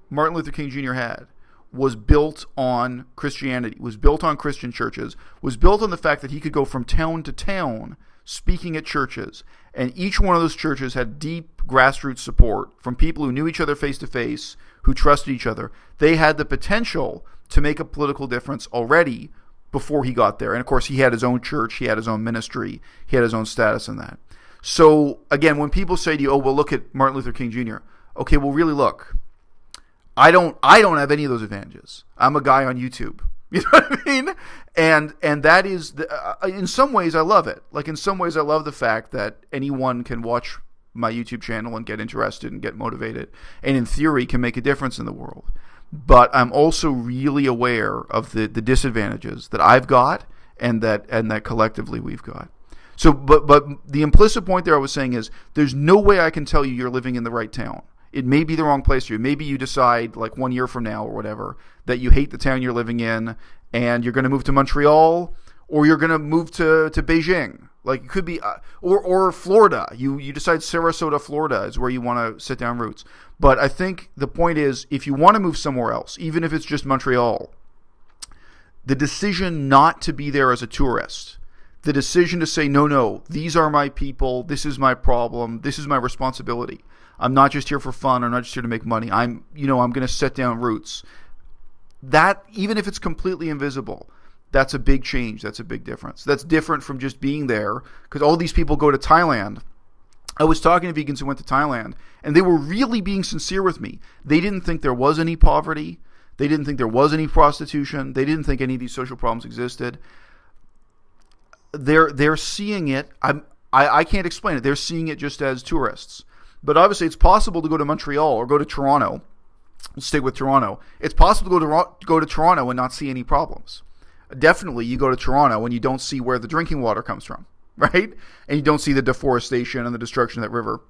Martin Luther King Jr. had was built on Christianity, was built on Christian churches, was built on the fact that he could go from town to town speaking at churches. And each one of those churches had deep grassroots support from people who knew each other face to face, who trusted each other. They had the potential to make a political difference already before he got there. And of course, he had his own church, he had his own ministry, he had his own status in that. So again, when people say to you, oh, well, look at Martin Luther King Jr. Okay, well, really look. I don't have any of those advantages. I'm a guy on YouTube. You know what I mean? And that is, in some ways, I love it. Like, in some ways, I love the fact that anyone can watch my YouTube channel and get interested and get motivated, and in theory, can make a difference in the world. But I'm also really aware of the disadvantages that I've got and that collectively we've got. So, but the implicit point there I was saying is there's no way I can tell you you're living in the right town. It may be the wrong place for you. Maybe you decide, like 1 year from now or whatever, that you hate the town you're living in and you're going to move to Montreal or you're going to move to Beijing. Like, it could be, or Florida. You decide Sarasota, Florida is where you want to set down roots. But I think the point is, if you want to move somewhere else, even if it's just Montreal, the decision not to be there as a tourist, the decision to say, no, these are my people, this is my problem, this is my responsibility. I'm not just here for fun, I'm not just here to make money. I'm going to set down roots. That, even if it's completely invisible, that's a big change. That's a big difference. That's different from just being there, because all these people go to Thailand. I was talking to vegans who went to Thailand, and they were really being sincere with me. They didn't think there was any poverty. They didn't think there was any prostitution. They didn't think any of these social problems existed. They're seeing it. I can't explain it. They're seeing it just as tourists. But obviously, it's possible to go to Montreal or go to Toronto. Let's stay with Toronto. It's possible to go to Toronto and not see any problems. Definitely, you go to Toronto and you don't see where the drinking water comes from, right? And you don't see the deforestation and the destruction of that river.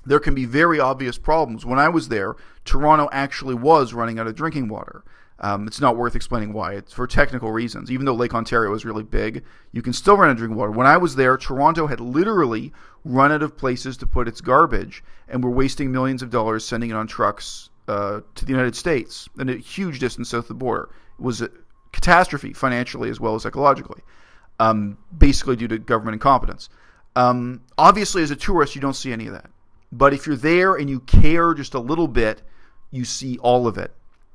There can be very obvious problems. When I was there, Toronto actually was running out of drinking water. It's not worth explaining why. It's for technical reasons. Even though Lake Ontario is really big, you can still run out of drinking water. When I was there, Toronto had literally run out of places to put its garbage, and we're wasting millions of dollars sending it on trucks to the United States, and a huge distance south of the border. It was a catastrophe financially as well as ecologically, basically due to government incompetence. Obviously, as a tourist, you don't see any of that. But if you're there and you care just a little bit, you see all of it.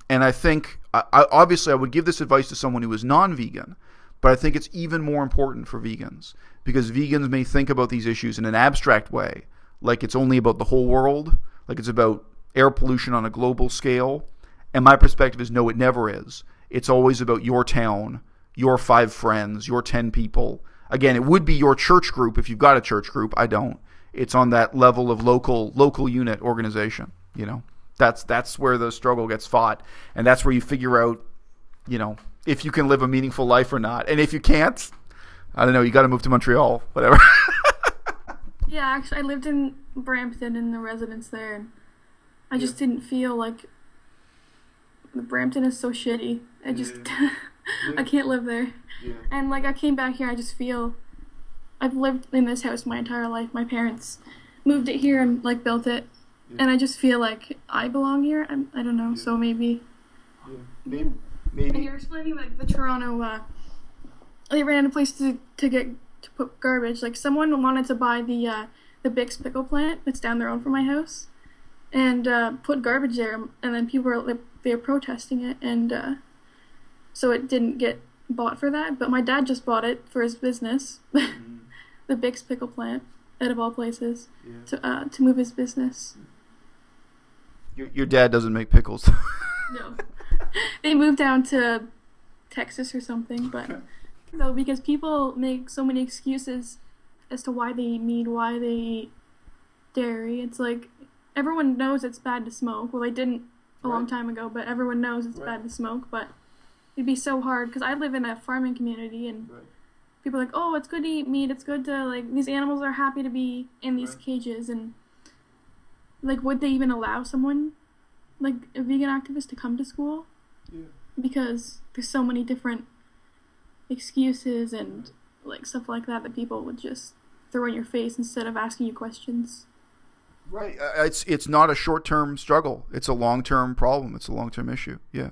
And I think, obviously, I would give this advice to someone who is non-vegan, but I think it's even more important for vegans, because vegans may think about these issues in an abstract way, like it's only about the whole world, like it's about air pollution on a global scale. And my perspective is, no, it never is. It's always about your town, your 5 friends, your 10 people. Again, it would be your church group if you've got a church group. I don't. It's on that level of local unit organization, you know. That's where the struggle gets fought, and that's where you figure out, you know, if you can live a meaningful life or not. And if you can't, I don't know, you got to move to Montreal, whatever. Yeah, actually, I lived in Brampton in the residence there, and I just didn't feel like Brampton is so shitty. I just I can't live there. Yeah. And like I came back here, I just feel I've lived in this house my entire life. My parents moved it here and like built it, and I just feel like I belong here. I don't know. So maybe. Yeah. Maybe. And you're explaining like the Toronto. They ran a place to put garbage. Like someone wanted to buy the Bix pickle plant that's down the road from my house, and put garbage there. And then people were they were protesting it, and so it didn't get bought for that. But my dad just bought it for his business, the Bix pickle plant, out of all places, to move his business. Your dad doesn't make pickles. No, they moved down to Texas or something, but. No, because people make so many excuses as to why they eat meat, why they eat dairy. It's like everyone knows it's bad to smoke. Well, they didn't a long time ago, but everyone knows it's bad to smoke. But it'd be so hard because I live in a farming community, and people are like, "Oh, it's good to eat meat. It's good to like these animals are happy to be in these cages." And like, would they even allow someone like a vegan activist to come to school? Yeah. Because there's so many different excuses and like stuff like that people would just throw in your face instead of asking you questions. Right. It's not a short-term struggle. It's a long-term problem. It's a long-term issue. Yeah.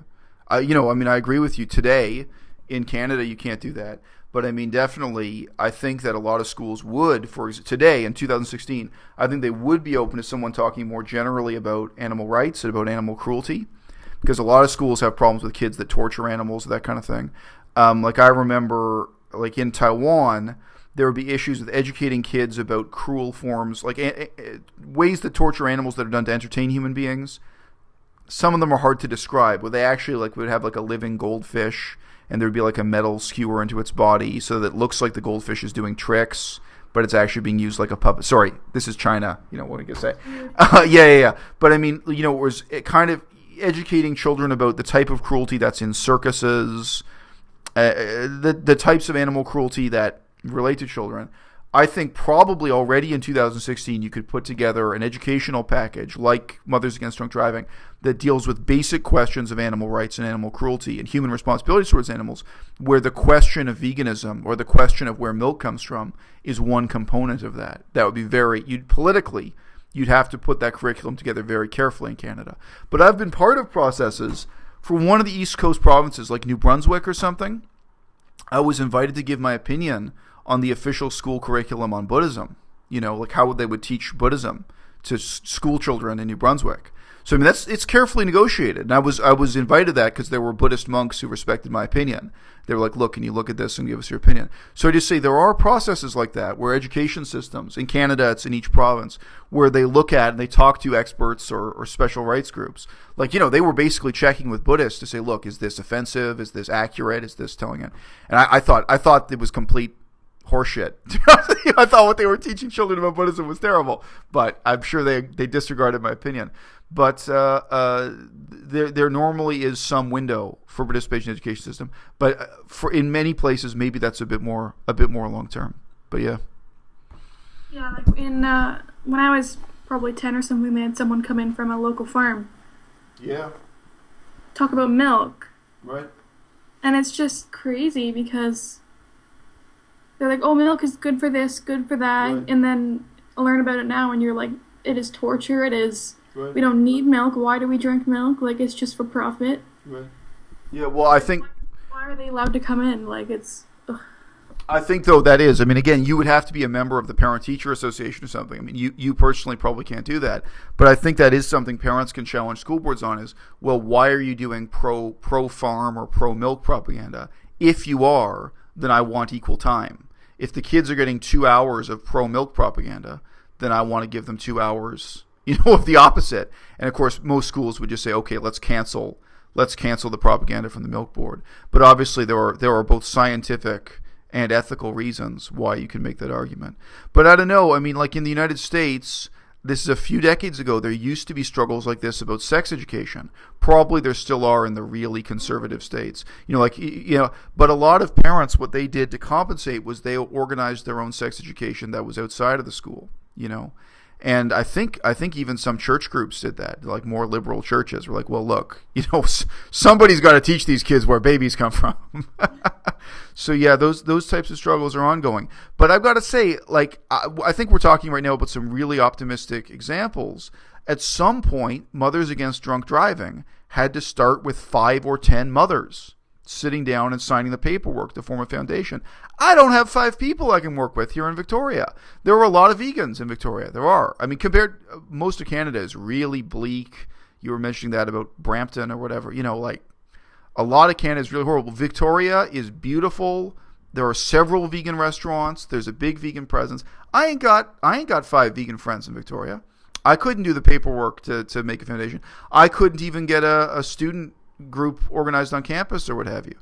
I agree with you. Today in Canada, you can't do that. But I mean, definitely, I think that a lot of schools would, today in 2016, I think they would be open to someone talking more generally about animal rights and about animal cruelty, because a lot of schools have problems with kids that torture animals, that kind of thing. Like I remember, like in Taiwan, there would be issues with educating kids about cruel forms, like ways that torture animals that are done to entertain human beings. Some of them are hard to describe, where they actually like would have like a living goldfish, and there'd be like a metal skewer into its body so that it looks like the goldfish is doing tricks, but it's actually being used like a puppet. Sorry, this is China. What am I gonna say? Yeah. But I mean, it was kind of educating children about the type of cruelty that's in circuses. The types of animal cruelty that relate to children. I think probably already in 2016 you could put together an educational package like Mothers Against Drunk Driving that deals with basic questions of animal rights and animal cruelty and human responsibility towards animals, where the question of veganism or the question of where milk comes from is one component of that. That would be you'd have to put that curriculum together very carefully in Canada. But I've been part of processes for one of the East Coast provinces, like New Brunswick or something. I was invited to give my opinion on the official school curriculum on Buddhism, like how they would teach Buddhism to school children in New Brunswick. So I mean, it's carefully negotiated. And I was invited to that because there were Buddhist monks who respected my opinion. They were like, look, can you look at this and give us your opinion? So I just say there are processes like that where education systems, in Canada it's in each province, where they look at and they talk to experts or special rights groups. Like, they were basically checking with Buddhists to say, look, is this offensive? Is this accurate? Is this telling it? And I thought it was complete horseshit. I thought what they were teaching children about Buddhism was terrible, but I'm sure they disregarded my opinion. But there normally is some window for participation in the education system, but in many places maybe that's a bit more long term. But yeah. Yeah, like in when I was probably 10 or something, they had someone come in from a local farm. Yeah. Talk about milk. Right. And it's just crazy because they're like, oh, milk is good for this, good for that. Right. And then I learn about it now and you're like, it is torture. It is, we don't need milk. Why do we drink milk? Like, it's just for profit. Right. Yeah, well, I think... Why are they allowed to come in? Like, it's... Ugh. I think, though, that is... I mean, again, you would have to be a member of the Parent-Teacher Association or something. I mean, you personally probably can't do that. But I think that is something parents can challenge school boards on is, well, why are you doing pro-farm or pro-milk propaganda? If you are, then I want equal time. If the kids are getting 2 hours of pro-milk propaganda, then I want to give them 2 hours, of the opposite. And, of course, most schools would just say, okay, let's cancel the propaganda from the milk board. But obviously there are both scientific and ethical reasons why you can make that argument. But I don't know. I mean, like in the United States, this is a few decades ago, there used to be struggles like this about sex education. Probably there still are in the really conservative states. But a lot of parents, what they did to compensate was they organized their own sex education that was outside of the school, And I think even some church groups did that, like more liberal churches were like, well, look, somebody's got to teach these kids where babies come from. So yeah, those types of struggles are ongoing. But I've got to say, like, I think we're talking right now about some really optimistic examples. At some point, Mothers Against Drunk Driving had to start with 5 or 10 mothers sitting down and signing the paperwork to form a foundation. I don't have 5 people I can work with here in Victoria. There are a lot of vegans in Victoria. There are. I mean, compared, most of Canada is really bleak. You were mentioning that about Brampton or whatever. Like, a lot of Canada is really horrible. Victoria is beautiful. There are several vegan restaurants. There's a big vegan presence. I ain't got 5 vegan friends in Victoria. I couldn't do the paperwork to make a foundation. I couldn't even get a student group organized on campus or what have you.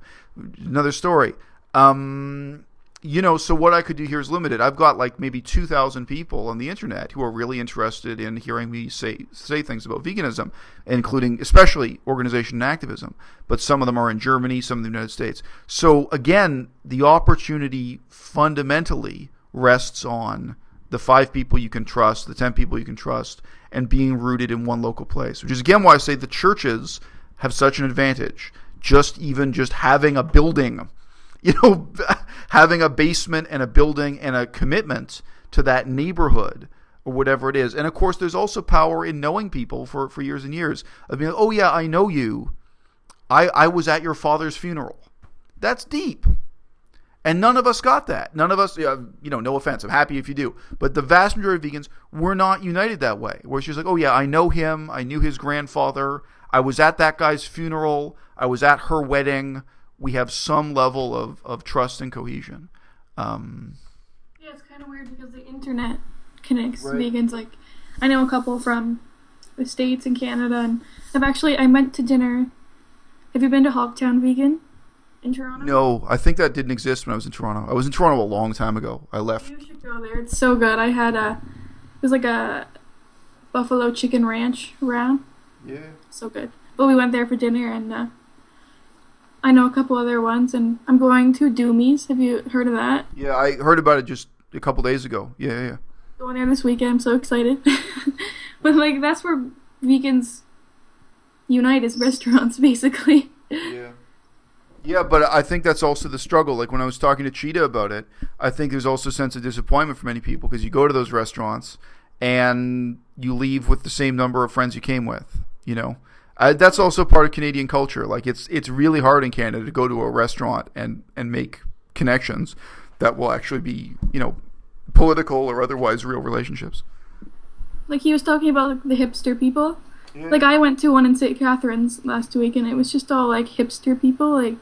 Another story. So what I could do here is limited. I've got like maybe 2,000 people on the internet who are really interested in hearing me say things about veganism, including especially organization and activism. But some of them are in Germany, some in the United States. So again, the opportunity fundamentally rests on the 5 people you can trust, the 10 people you can trust, and being rooted in one local place. Which is again why I say the churches have such an advantage. Just having a building, having a basement and a building and a commitment to that neighborhood or whatever it is. And of course, there's also power in knowing people for years and years. Of being like, oh yeah, I know you. I was at your father's funeral. That's deep. And none of us got that. None of us, no offense, I'm happy if you do. But the vast majority of vegans were not united that way. Where she's like, oh yeah, I know him. I knew his grandfather. I was at that guy's funeral. I was at her wedding. We have some level of trust and cohesion. Yeah, it's kind of weird because the internet connects vegans. Like, I know a couple from the States and Canada, and I went to dinner. Have you been to Hogtown Vegan in Toronto? No, I think that didn't exist when I was in Toronto. I was in Toronto a long time ago. I left. You should go there. It's so good. I had it was like a buffalo chicken ranch wrap. Yeah. So good. But we went there for dinner, and I know a couple other ones, and I'm going to Doomies. Have you heard of that? Yeah, I heard about it just a couple days ago. Yeah. Going there this weekend. I'm so excited. But like, that's where vegans unite, is restaurants, basically. Yeah. Yeah, but I think that's also the struggle. Like when I was talking to Cheetah about it, I think there's also a sense of disappointment for many people because you go to those restaurants and you leave with the same number of friends you came with. That's also part of Canadian culture. Like it's really hard in Canada to go to a restaurant and make connections that will actually be, political or otherwise real relationships. Like he was talking about like, the hipster people. Yeah. Like I went to one in St. Catharines last week, and it was just all like hipster people. Like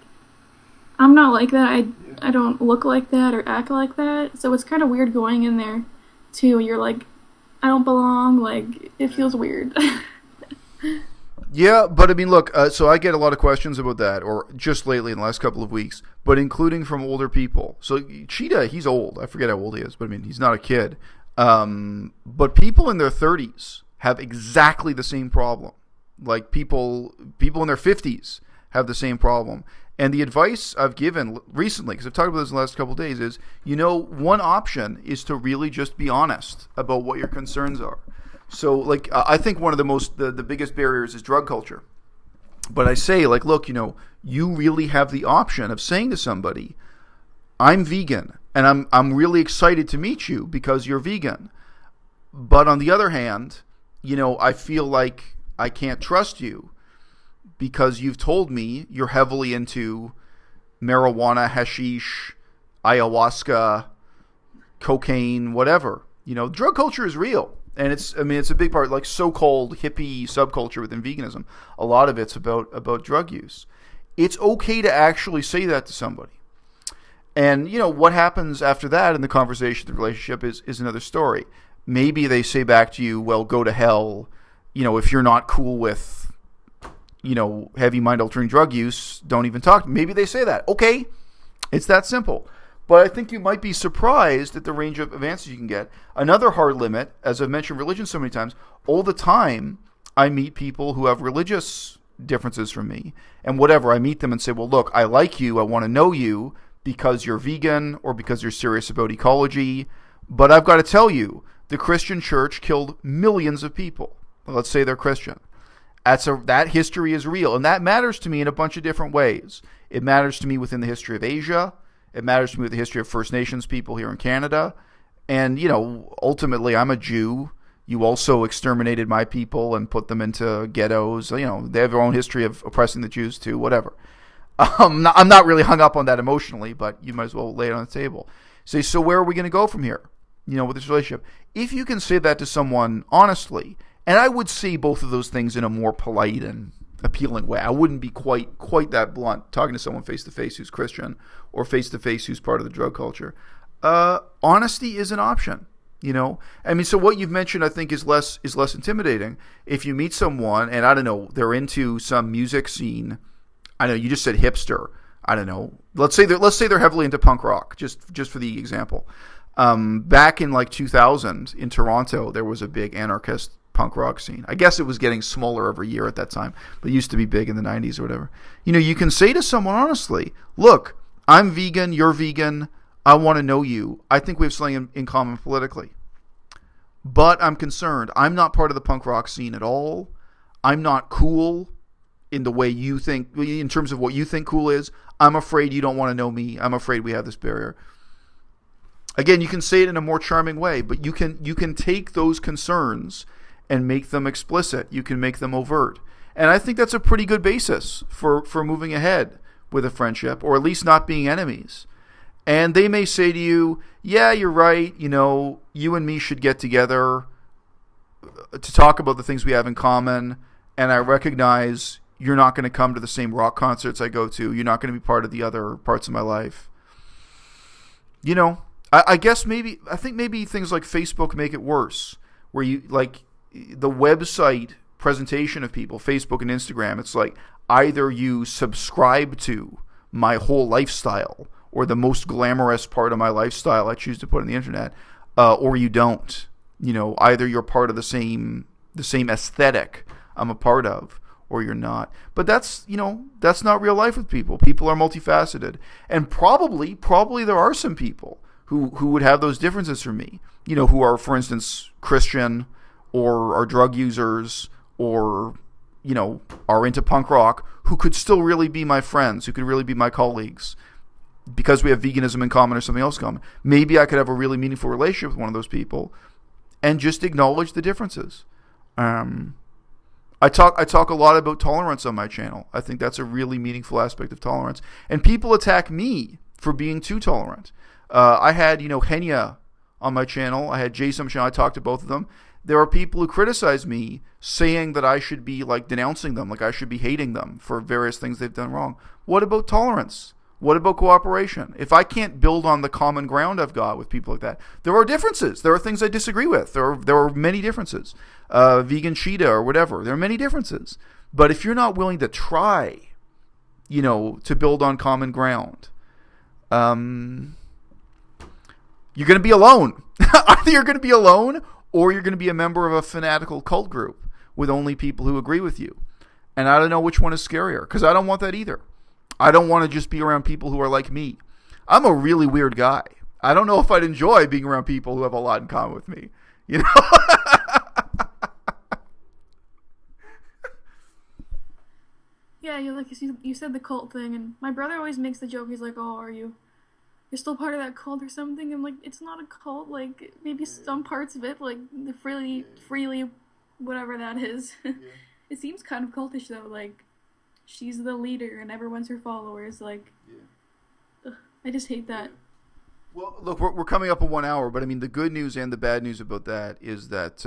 I'm not like that. I don't look like that or act like that. So it's kind of weird going in there too. You're like, I don't belong. Like it feels weird. Yeah, but I mean, look, so I get a lot of questions about that, or just lately in the last couple of weeks, but including from older people. So Cheetah, he's old. I forget how old he is, but I mean, he's not a kid. But people in their 30s have exactly the same problem. Like people in their 50s have the same problem. And the advice I've given recently, because I've talked about this in the last couple of days, is, one option is to really just be honest about what your concerns are. So, like, I think one of the biggest barriers is drug culture. But I say, like, look, you really have the option of saying to somebody, I'm vegan, and I'm really excited to meet you because you're vegan. But on the other hand, I feel like I can't trust you because you've told me you're heavily into marijuana, hashish, ayahuasca, cocaine, whatever. Drug culture is real. And it's a big part, like so-called hippie subculture within veganism. A lot of it's about drug use. It's okay to actually say that to somebody. And, what happens after that in the conversation, the relationship is another story. Maybe they say back to you, well, go to hell, if you're not cool with, heavy mind-altering drug use, don't even talk to me. Maybe they say that. Okay, it's that simple. But I think you might be surprised at the range of answers you can get. Another hard limit, as I've mentioned religion so many times, all the time I meet people who have religious differences from me. And whatever, I meet them and say, well, look, I like you, I want to know you because you're vegan or because you're serious about ecology. But I've got to tell you, the Christian church killed millions of people. Let's say they're Christian. That history is real, and that matters to me in a bunch of different ways. It matters to me within the history of Asia. It matters to me with the history of First Nations people here in Canada. And, ultimately, I'm a Jew. You also exterminated my people and put them into ghettos. They have their own history of oppressing the Jews too, whatever. I'm not really hung up on that emotionally, but you might as well lay it on the table. So where are we going to go from here, with this relationship? If you can say that to someone honestly, and I would say both of those things in a more polite and appealing way. I wouldn't be quite that blunt talking to someone face-to-face who's Christian or face-to-face who's part of the drug culture. Honesty is an option. So what you've mentioned, I think, is less intimidating. If you meet someone and, I don't know, they're into some music scene. I know you just said hipster. I don't know. Let's say they're heavily into punk rock, just for the example. Back in 2000 in Toronto, there was a big anarchist punk rock scene. I guess it was getting smaller every year at that time, but it used to be big in the 90s or whatever. You can say to someone honestly, look, I'm vegan, you're vegan, I want to know you. I think we have something in common politically. But I'm concerned. I'm not part of the punk rock scene at all. I'm not cool in the way you think, in terms of what you think cool is. I'm afraid you don't want to know me. I'm afraid we have this barrier. Again, you can say it in a more charming way, but you can take those concerns and make them explicit. You can make them overt. And I think that's a pretty good basis for moving ahead with a friendship, or at least not being enemies. And they may say to you, yeah, you're right, you and me should get together to talk about the things we have in common, and I recognize you're not going to come to the same rock concerts I go to. You're not going to be part of the other parts of my life. I think maybe things like Facebook make it worse, where you, the website presentation of people, Facebook and Instagram, it's like either you subscribe to my whole lifestyle or the most glamorous part of my lifestyle I choose to put on the internet, or you don't. Either you're part of the same aesthetic I'm a part of, or you're not. But that's not real life with people. People are multifaceted, and probably there are some people who would have those differences from me. Who are, for instance, Christian, or are drug users, or are into punk rock, who could still really be my friends, who could really be my colleagues, because we have veganism in common or something else in common. Maybe I could have a really meaningful relationship with one of those people and just acknowledge the differences. I talk a lot about tolerance on my channel. I think that's a really meaningful aspect of tolerance. And people attack me for being too tolerant. I had, Henya on my channel. I had Jason on my channel. I talked to both of them. There are people who criticize me, saying that I should be denouncing them, I should be hating them for various things they've done wrong. What about tolerance? What about cooperation? If I can't build on the common ground I've got with people like that, there are differences. There are things I disagree with. There are many differences. Vegan cheetah or whatever. There are many differences. But if you're not willing to try, to build on common ground, you're going to be alone. Either you're going to be alone, or you're going to be a member of a fanatical cult group with only people who agree with you. And I don't know which one is scarier, because I don't want that either. I don't want to just be around people who are like me. I'm a really weird guy. I don't know if I'd enjoy being around people who have a lot in common with me. Yeah, you said the cult thing, and my brother always makes the joke. He's like, "Oh, you're still part of that cult or something?" I'm like, "It's not a cult. Maybe some parts of it, the freely, whatever that is." Yeah. It seems kind of cultish though. She's the leader and everyone's her followers. Ugh, I just hate that. Yeah. Well, look, we're coming up on 1 hour, but I mean, the good news and the bad news about that is that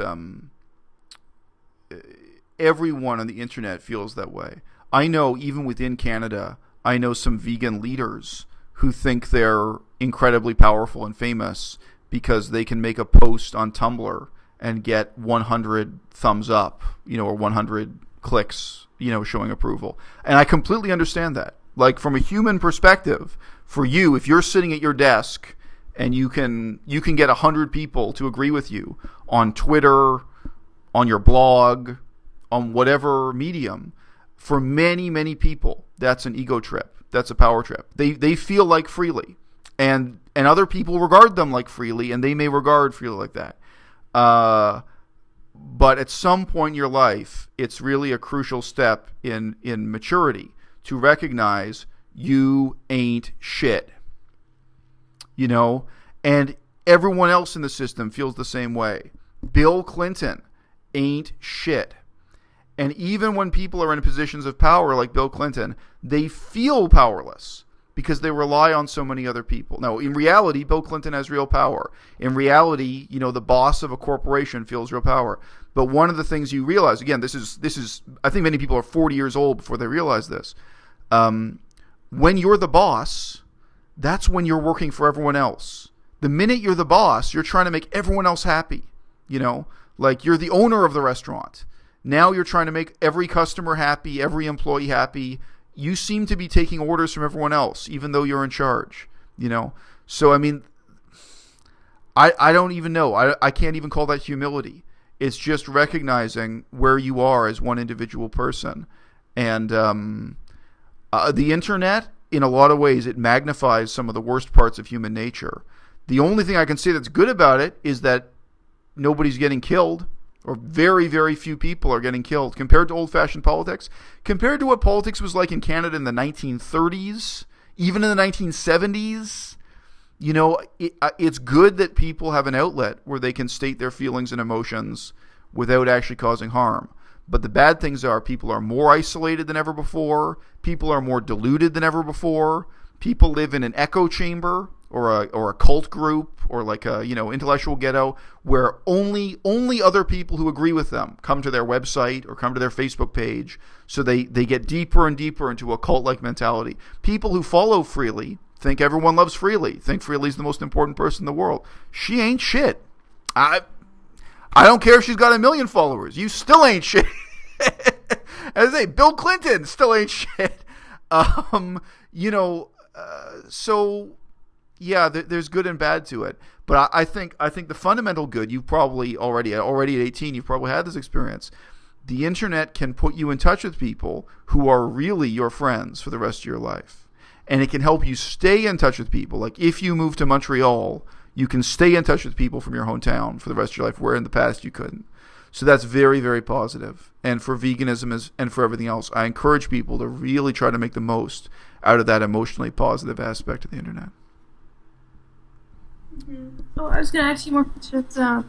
everyone on the internet feels that way. I know, even within Canada, I know some vegan leaders who think they're incredibly powerful and famous because they can make a post on Tumblr and get 100 thumbs up, or 100 clicks, showing approval. And I completely understand that. From a human perspective, for you, if you're sitting at your desk and you can get 100 people to agree with you on Twitter, on your blog, on whatever medium, for many, many people, that's an ego trip. That's a power trip. They feel like freely. And other people regard them like freely, and they may regard freely like that. But at some point in your life, it's really a crucial step in maturity to recognize you ain't shit. And everyone else in the system feels the same way. Bill Clinton ain't shit. And even when people are in positions of power like Bill Clinton, they feel powerless because they rely on so many other people. Now, in reality, Bill Clinton has real power. In reality, the boss of a corporation feels real power. But one of the things you realize, again, this is I think many people are 40 years old before they realize this. When you're the boss, that's when you're working for everyone else. The minute you're the boss, you're trying to make everyone else happy. Like you're the owner of the restaurant. Now you're trying to make every customer happy, every employee happy. You seem to be taking orders from everyone else, even though you're in charge, So, I mean, I don't even know. I can't even call that humility. It's just recognizing where you are as one individual person. And the internet, in a lot of ways, it magnifies some of the worst parts of human nature. The only thing I can say that's good about it is that nobody's getting killed, or very, very few people are getting killed compared to old-fashioned politics. Compared to what politics was like in Canada in the 1930s, even in the 1970s, it's good that people have an outlet where they can state their feelings and emotions without actually causing harm. But the bad things are people are more isolated than ever before. People are more deluded than ever before. People live in an echo chamber or a cult group or like a intellectual ghetto where only other people who agree with them come to their website or come to their Facebook page. So they get deeper and deeper into a cult-like mentality. People who follow Freely think everyone loves Freely, think Freely's the most important person in the world. She ain't shit. I don't care if she's got 1 million followers. You still ain't shit. As I say, Bill Clinton still ain't shit. So yeah, there's good and bad to it. But I think the fundamental good, you probably already at 18, you've probably had this experience. The internet can put you in touch with people who are really your friends for the rest of your life. And it can help you stay in touch with people. Like if you move to Montreal, you can stay in touch with people from your hometown for the rest of your life, where in the past you couldn't. So that's very, very positive. And for veganism and for everything else, I encourage people to really try to make the most out of that emotionally positive aspect of the internet. Mm-hmm. Oh, I was going to ask you more questions. The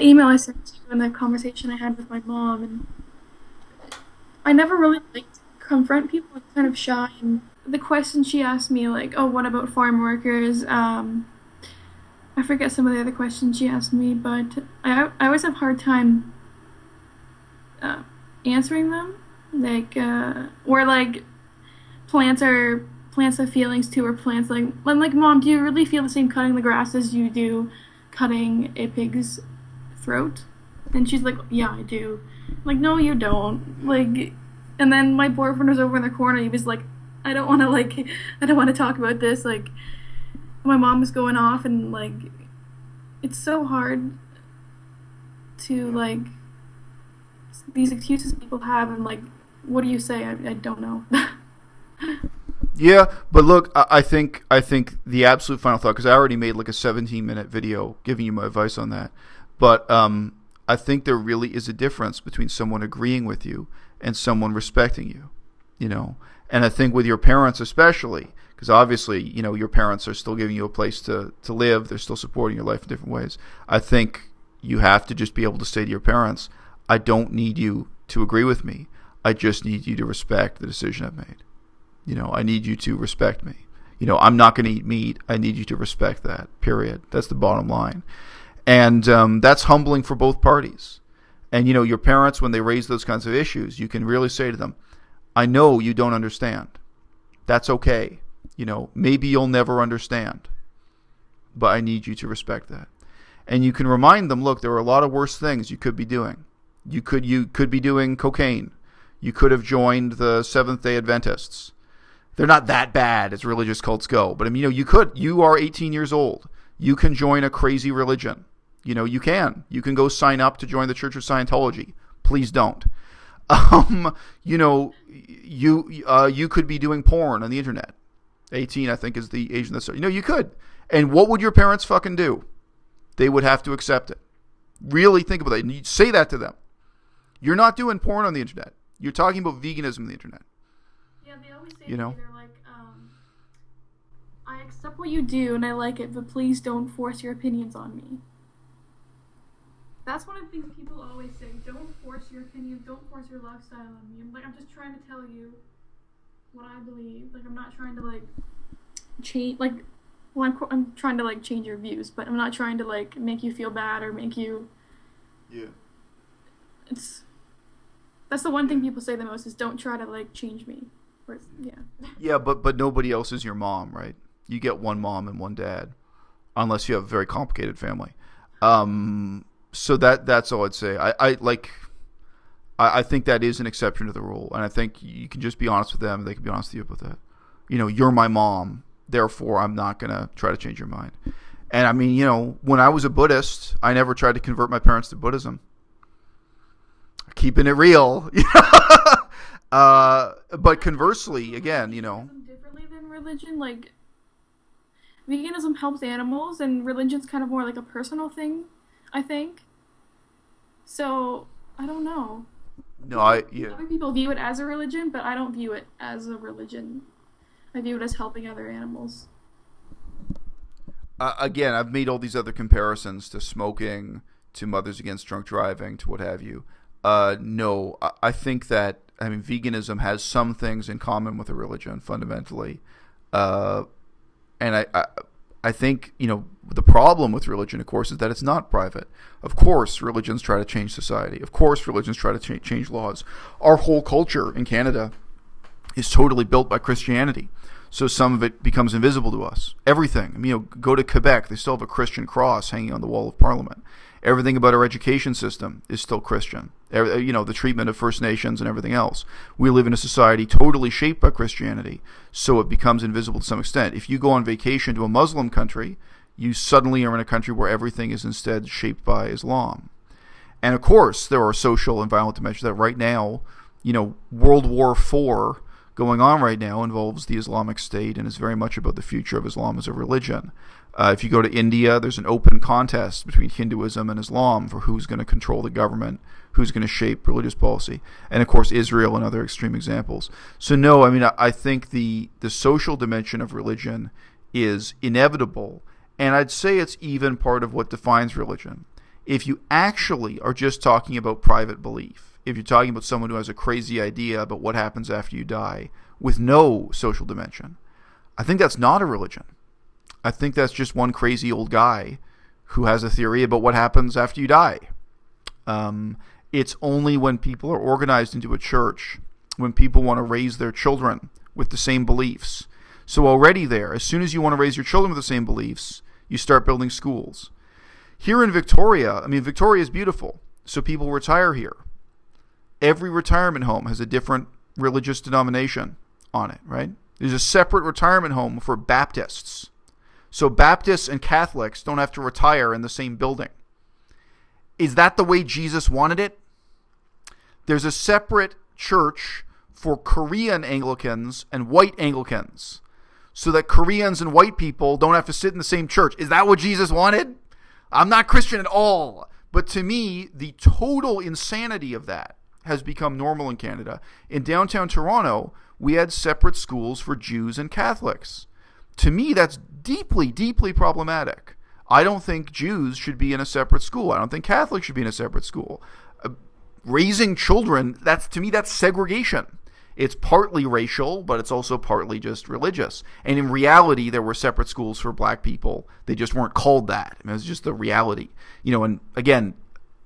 email I sent you and the conversation I had with my mom, and I never really liked to confront people. I'm kind of shy. And the question she asked me, like, oh, what about farm workers? I forget some of the other questions she asked me, but I always have a hard time answering them. Like, or like plants have feelings too, or plants like, I'm like, Mom, do you really feel the same cutting the grass as you do cutting a pig's throat? And she's like, yeah, I do. I'm like, no, you don't. Like, and then my boyfriend was over in the corner. He was like, I don't want to talk about this. Like, my mom was going off, and like, it's so hard to like these excuses people have, and like, what do you say? I don't know. Yeah, but look, I think the absolute final thought, because I already made like a 17-minute video giving you my advice on that, but I think there really is a difference between someone agreeing with you and someone respecting you, and I think with your parents especially, because obviously, your parents are still giving you a place to live, they're still supporting your life in different ways. I think you have to just be able to say to your parents, I don't need you to agree with me, I just need you to respect the decision I've made. I need you to respect me. I'm not going to eat meat. I need you to respect that, period. That's the bottom line. And that's humbling for both parties. And, your parents, when they raise those kinds of issues, you can really say to them, I know you don't understand. That's okay. Maybe you'll never understand. But I need you to respect that. And you can remind them, look, there are a lot of worse things you could be doing. You could be doing cocaine. You could have joined the Seventh-day Adventists. They're not that bad as religious cults go. But, you could. You are 18 years old. You can join a crazy religion. You can. You can go sign up to join the Church of Scientology. Please don't. You could be doing porn on the internet. 18, I think, is the age necessary. You could. And what would your parents fucking do? they would have to accept it. Really think about that. And you say that to them. You're not doing porn on the internet. You're talking about veganism on the internet. Yeah, they always say to me, they're like, I accept what you do and I like it, but please don't force your opinions on me. That's one of the things people always say. Don't force your opinion. Don't force your lifestyle on me. I'm just trying to tell you what I believe. Like, I'm not trying to, change, I'm trying to, change your views, but I'm not trying to, make you feel bad or make you... Yeah. That's the one thing people say the most is don't try to, change me. Yeah. Yeah, but nobody else is your mom, right? You get one mom and one dad, unless you have a very complicated family. So that's all I'd say. I think that is an exception to the rule, and I think you can just be honest with them, and they can be honest with you about that. You're my mom, therefore I'm not gonna try to change your mind. And I mean, when I was a Buddhist, I never tried to convert my parents to Buddhism. Keeping it real, but conversely, again, differently than religion, veganism helps animals, and religion's kind of more like a personal thing, I think. So I don't know. No, Other people view it as a religion, but I don't view it as a religion. I view it as helping other animals. Again, I've made all these other comparisons to smoking, to Mothers Against Drunk Driving, to what have you. No, I think that, veganism has some things in common with a religion, fundamentally. And I think, the problem with religion, of course, is that it's not private. Of course, religions try to change society. Of course, religions try to change laws. Our whole culture in Canada is totally built by Christianity. So some of it becomes invisible to us. Everything. Go to Quebec, they still have a Christian cross hanging on the wall of Parliament. Everything about our education system is still Christian. The treatment of First Nations and everything else. We live in a society totally shaped by Christianity, so it becomes invisible to some extent. If you go on vacation to a Muslim country, you suddenly are in a country where everything is instead shaped by Islam. And of course, there are social and violent dimensions that right now, World War IV going on right now involves the Islamic State and is very much about the future of Islam as a religion. If you go to India, there's an open contest between Hinduism and Islam for who's going to control the government, who's going to shape religious policy. And of course, Israel and other extreme examples. So no, I think the social dimension of religion is inevitable. And I'd say it's even part of what defines religion. If you actually are just talking about private belief, if you're talking about someone who has a crazy idea about what happens after you die with no social dimension, I think that's not a religion. I think that's just one crazy old guy who has a theory about what happens after you die. It's only when people are organized into a church, when people want to raise their children with the same beliefs. So already there, as soon as you want to raise your children with the same beliefs, you start building schools. Here in Victoria, Victoria is beautiful, so people retire here. Every retirement home has a different religious denomination on it, right? There's a separate retirement home for Baptists. So Baptists and Catholics don't have to retire in the same building. Is that the way Jesus wanted it? There's a separate church for Korean Anglicans and white Anglicans, so that Koreans and white people don't have to sit in the same church. Is that what Jesus wanted? I'm not Christian at all. But to me, the total insanity of that has become normal in Canada. In downtown Toronto, we had separate schools for Jews and Catholics. To me, that's deeply, deeply problematic. I don't think Jews should be in a separate school. I don't think Catholics should be in a separate school. Raising children, to me, that's segregation. It's partly racial, but it's also partly just religious. And in reality, there were separate schools for black people. They just weren't called that. It was just the reality. And again,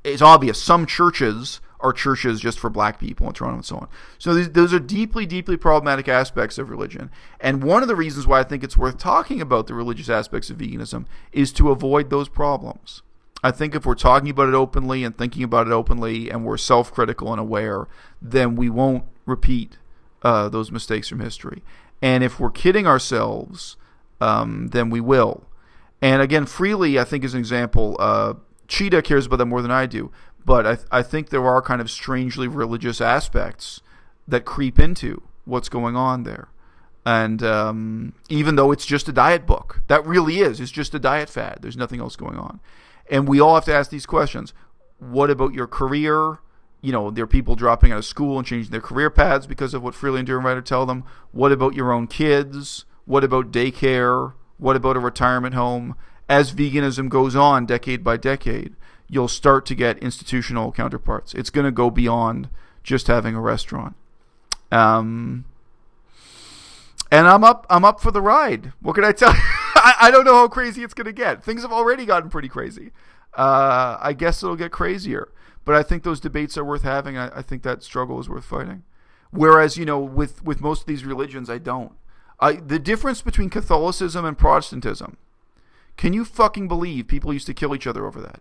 it's obvious. Some churches are churches just for black people in Toronto and so on. So those are deeply, deeply problematic aspects of religion. And one of the reasons why I think it's worth talking about the religious aspects of veganism is to avoid those problems. I think if we're talking about it openly and thinking about it openly and we're self-critical and aware, then we won't repeat those mistakes from history. And if we're kidding ourselves, then we will. And again, Freely, I think, is an example. Cheetah cares about that more than I do. But I think there are kind of strangely religious aspects that creep into what's going on there. And even though it's just a diet book, that really is. It's just a diet fad. There's nothing else going on. And we all have to ask these questions. What about your career? You know, there are people dropping out of school and changing their career paths because of what Freely Enduring Writer tell them. What about your own kids? What about daycare? What about a retirement home? As veganism goes on decade by decade, you'll start to get institutional counterparts. It's going to go beyond just having a restaurant. And I'm up for the ride. What can I tell you? I don't know how crazy it's going to get. Things have already gotten pretty crazy. I guess it'll get crazier. But I think those debates are worth having. I think that struggle is worth fighting. Whereas, you know, with most of these religions, I don't. The difference between Catholicism and Protestantism, can you fucking believe people used to kill each other over that?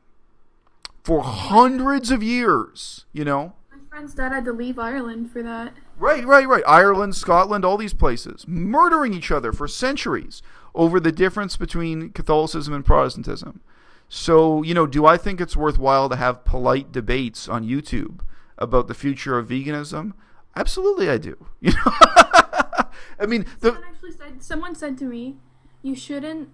For hundreds of years, you know? My friend's dad had to leave Ireland for that. Right. Ireland, Scotland, all these places. Murdering each other for centuries over the difference between Catholicism and Protestantism. So, you know, do I think it's worthwhile to have polite debates on YouTube about the future of veganism? Absolutely I do. You know? I mean, someone said to me, you shouldn't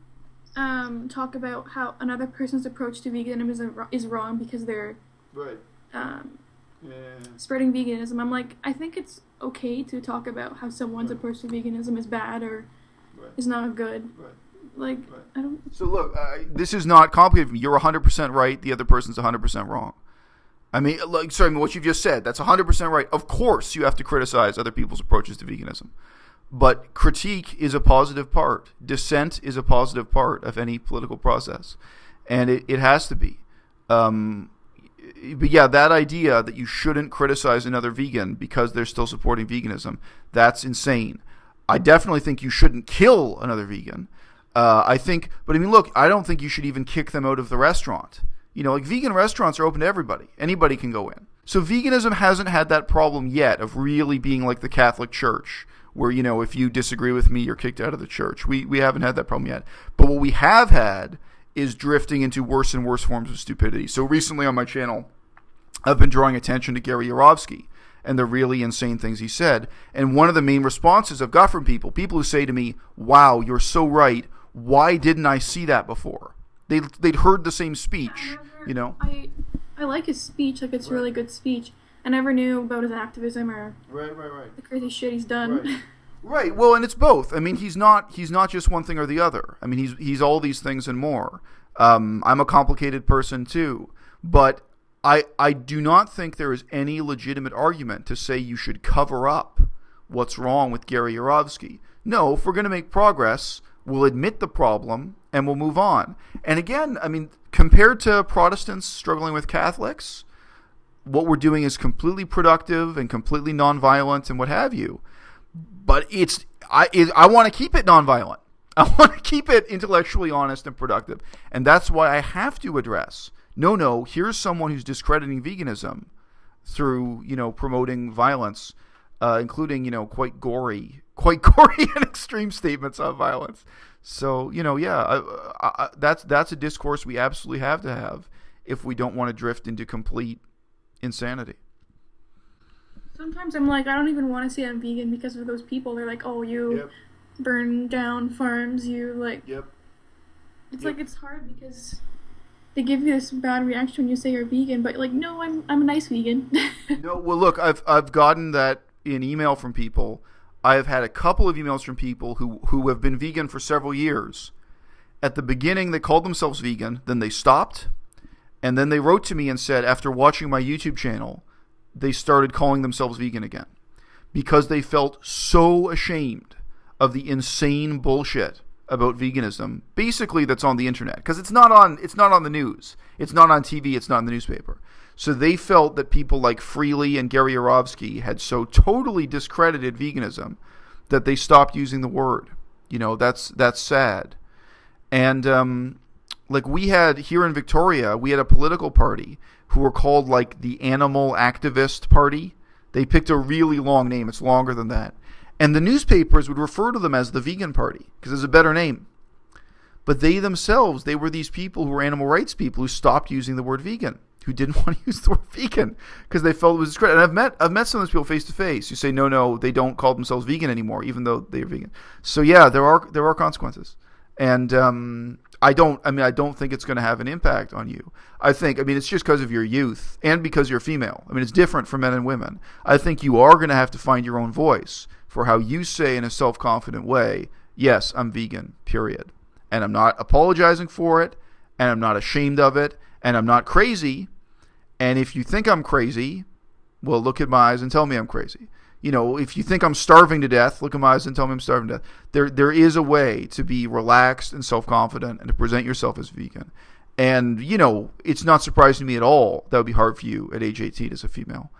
talk about how another person's approach to veganism is wrong because they're spreading veganism. I'm like, I think it's okay to talk about how someone's approach to veganism is bad or is not good. Like, I don't... So look, this is not complicated. You're 100% right. The other person's 100% wrong. I mean, what you've just said, that's 100% right. Of course you have to criticize other people's approaches to veganism. But critique is a positive part. Dissent is a positive part of any political process. And it has to be. But yeah, that idea that you shouldn't criticize another vegan because they're still supporting veganism, that's insane. I definitely think you shouldn't kill another vegan. I don't think you should even kick them out of the restaurant. You know, like vegan restaurants are open to everybody. Anybody can go in. So veganism hasn't had that problem yet of really being like the Catholic Church, where, you know, if you disagree with me, you're kicked out of the church. We haven't had that problem yet. But what we have had is drifting into worse and worse forms of stupidity. So recently on my channel, I've been drawing attention to Gary Yourofsky and the really insane things he said. And one of the main responses I've got from people who say to me, wow, you're so right. Why didn't I see that before? They'd heard the same speech, you know? I like his speech, like it's a really good speech. I never knew about his activism or the crazy shit he's done. Right. Well, and it's both. I mean, he's not just one thing or the other. I mean, he's all these things and more. I'm a complicated person too, but I do not think there is any legitimate argument to say you should cover up what's wrong with Gary Yourofsky. No, if we're going to make progress, we'll admit the problem and we'll move on. And again, I mean, compared to Protestants struggling with Catholics, what we're doing is completely productive and completely nonviolent and what have you. But I want to keep it nonviolent. I want to keep it intellectually honest and productive. And that's why I have to address, no, here's someone who's discrediting veganism through, you know, promoting violence, including, you know, quite gory and extreme statements on violence. So, you know, that's a discourse we absolutely have to have if we don't want to drift into complete insanity. Sometimes I'm like, I don't even want to say I'm vegan because of those people. They're like, oh, you burn down farms, you like... It's like, it's hard because they give you this bad reaction when you say you're vegan, but like, no, I'm a nice vegan. No, well, look, I've gotten that in email from people. I have had a couple of emails from people who have been vegan for several years. At the beginning, they called themselves vegan, then they stopped, and then they wrote to me and said, after watching my YouTube channel, they started calling themselves vegan again because they felt so ashamed of the insane bullshit about veganism, basically that's on the internet, because it's not on the news, it's not on TV, it's not in the newspaper. So they felt that people like Freely and Gary Yourofsky had so totally discredited veganism that they stopped using the word. You know, that's sad. And like we had here in Victoria, we had a political party who were called like the Animal Activist Party. They picked a really long name. It's longer than that. And the newspapers would refer to them as the Vegan Party because it's a better name. But they themselves, they were these people who were animal rights people who stopped using the word vegan, who didn't want to use the word vegan because they felt it was discredited. And I've met some of those people face to face who say, no, they don't call themselves vegan anymore, even though they're vegan. So yeah, there are consequences. And I don't think it's going to have an impact on you. It's just because of your youth and because you're female. It's different for men and women. I think you are going to have to find your own voice for how you say in a self-confident way, yes, I'm vegan, period. And I'm not apologizing for it, and I'm not ashamed of it, and I'm not crazy. And if you think I'm crazy, well, look at my eyes and tell me I'm crazy. If you think I'm starving to death, look at my eyes and tell me I'm starving to death. There is a way to be relaxed and self-confident and to present yourself as vegan. And, it's not surprising to me at all that would be hard for you at age 18 as a female.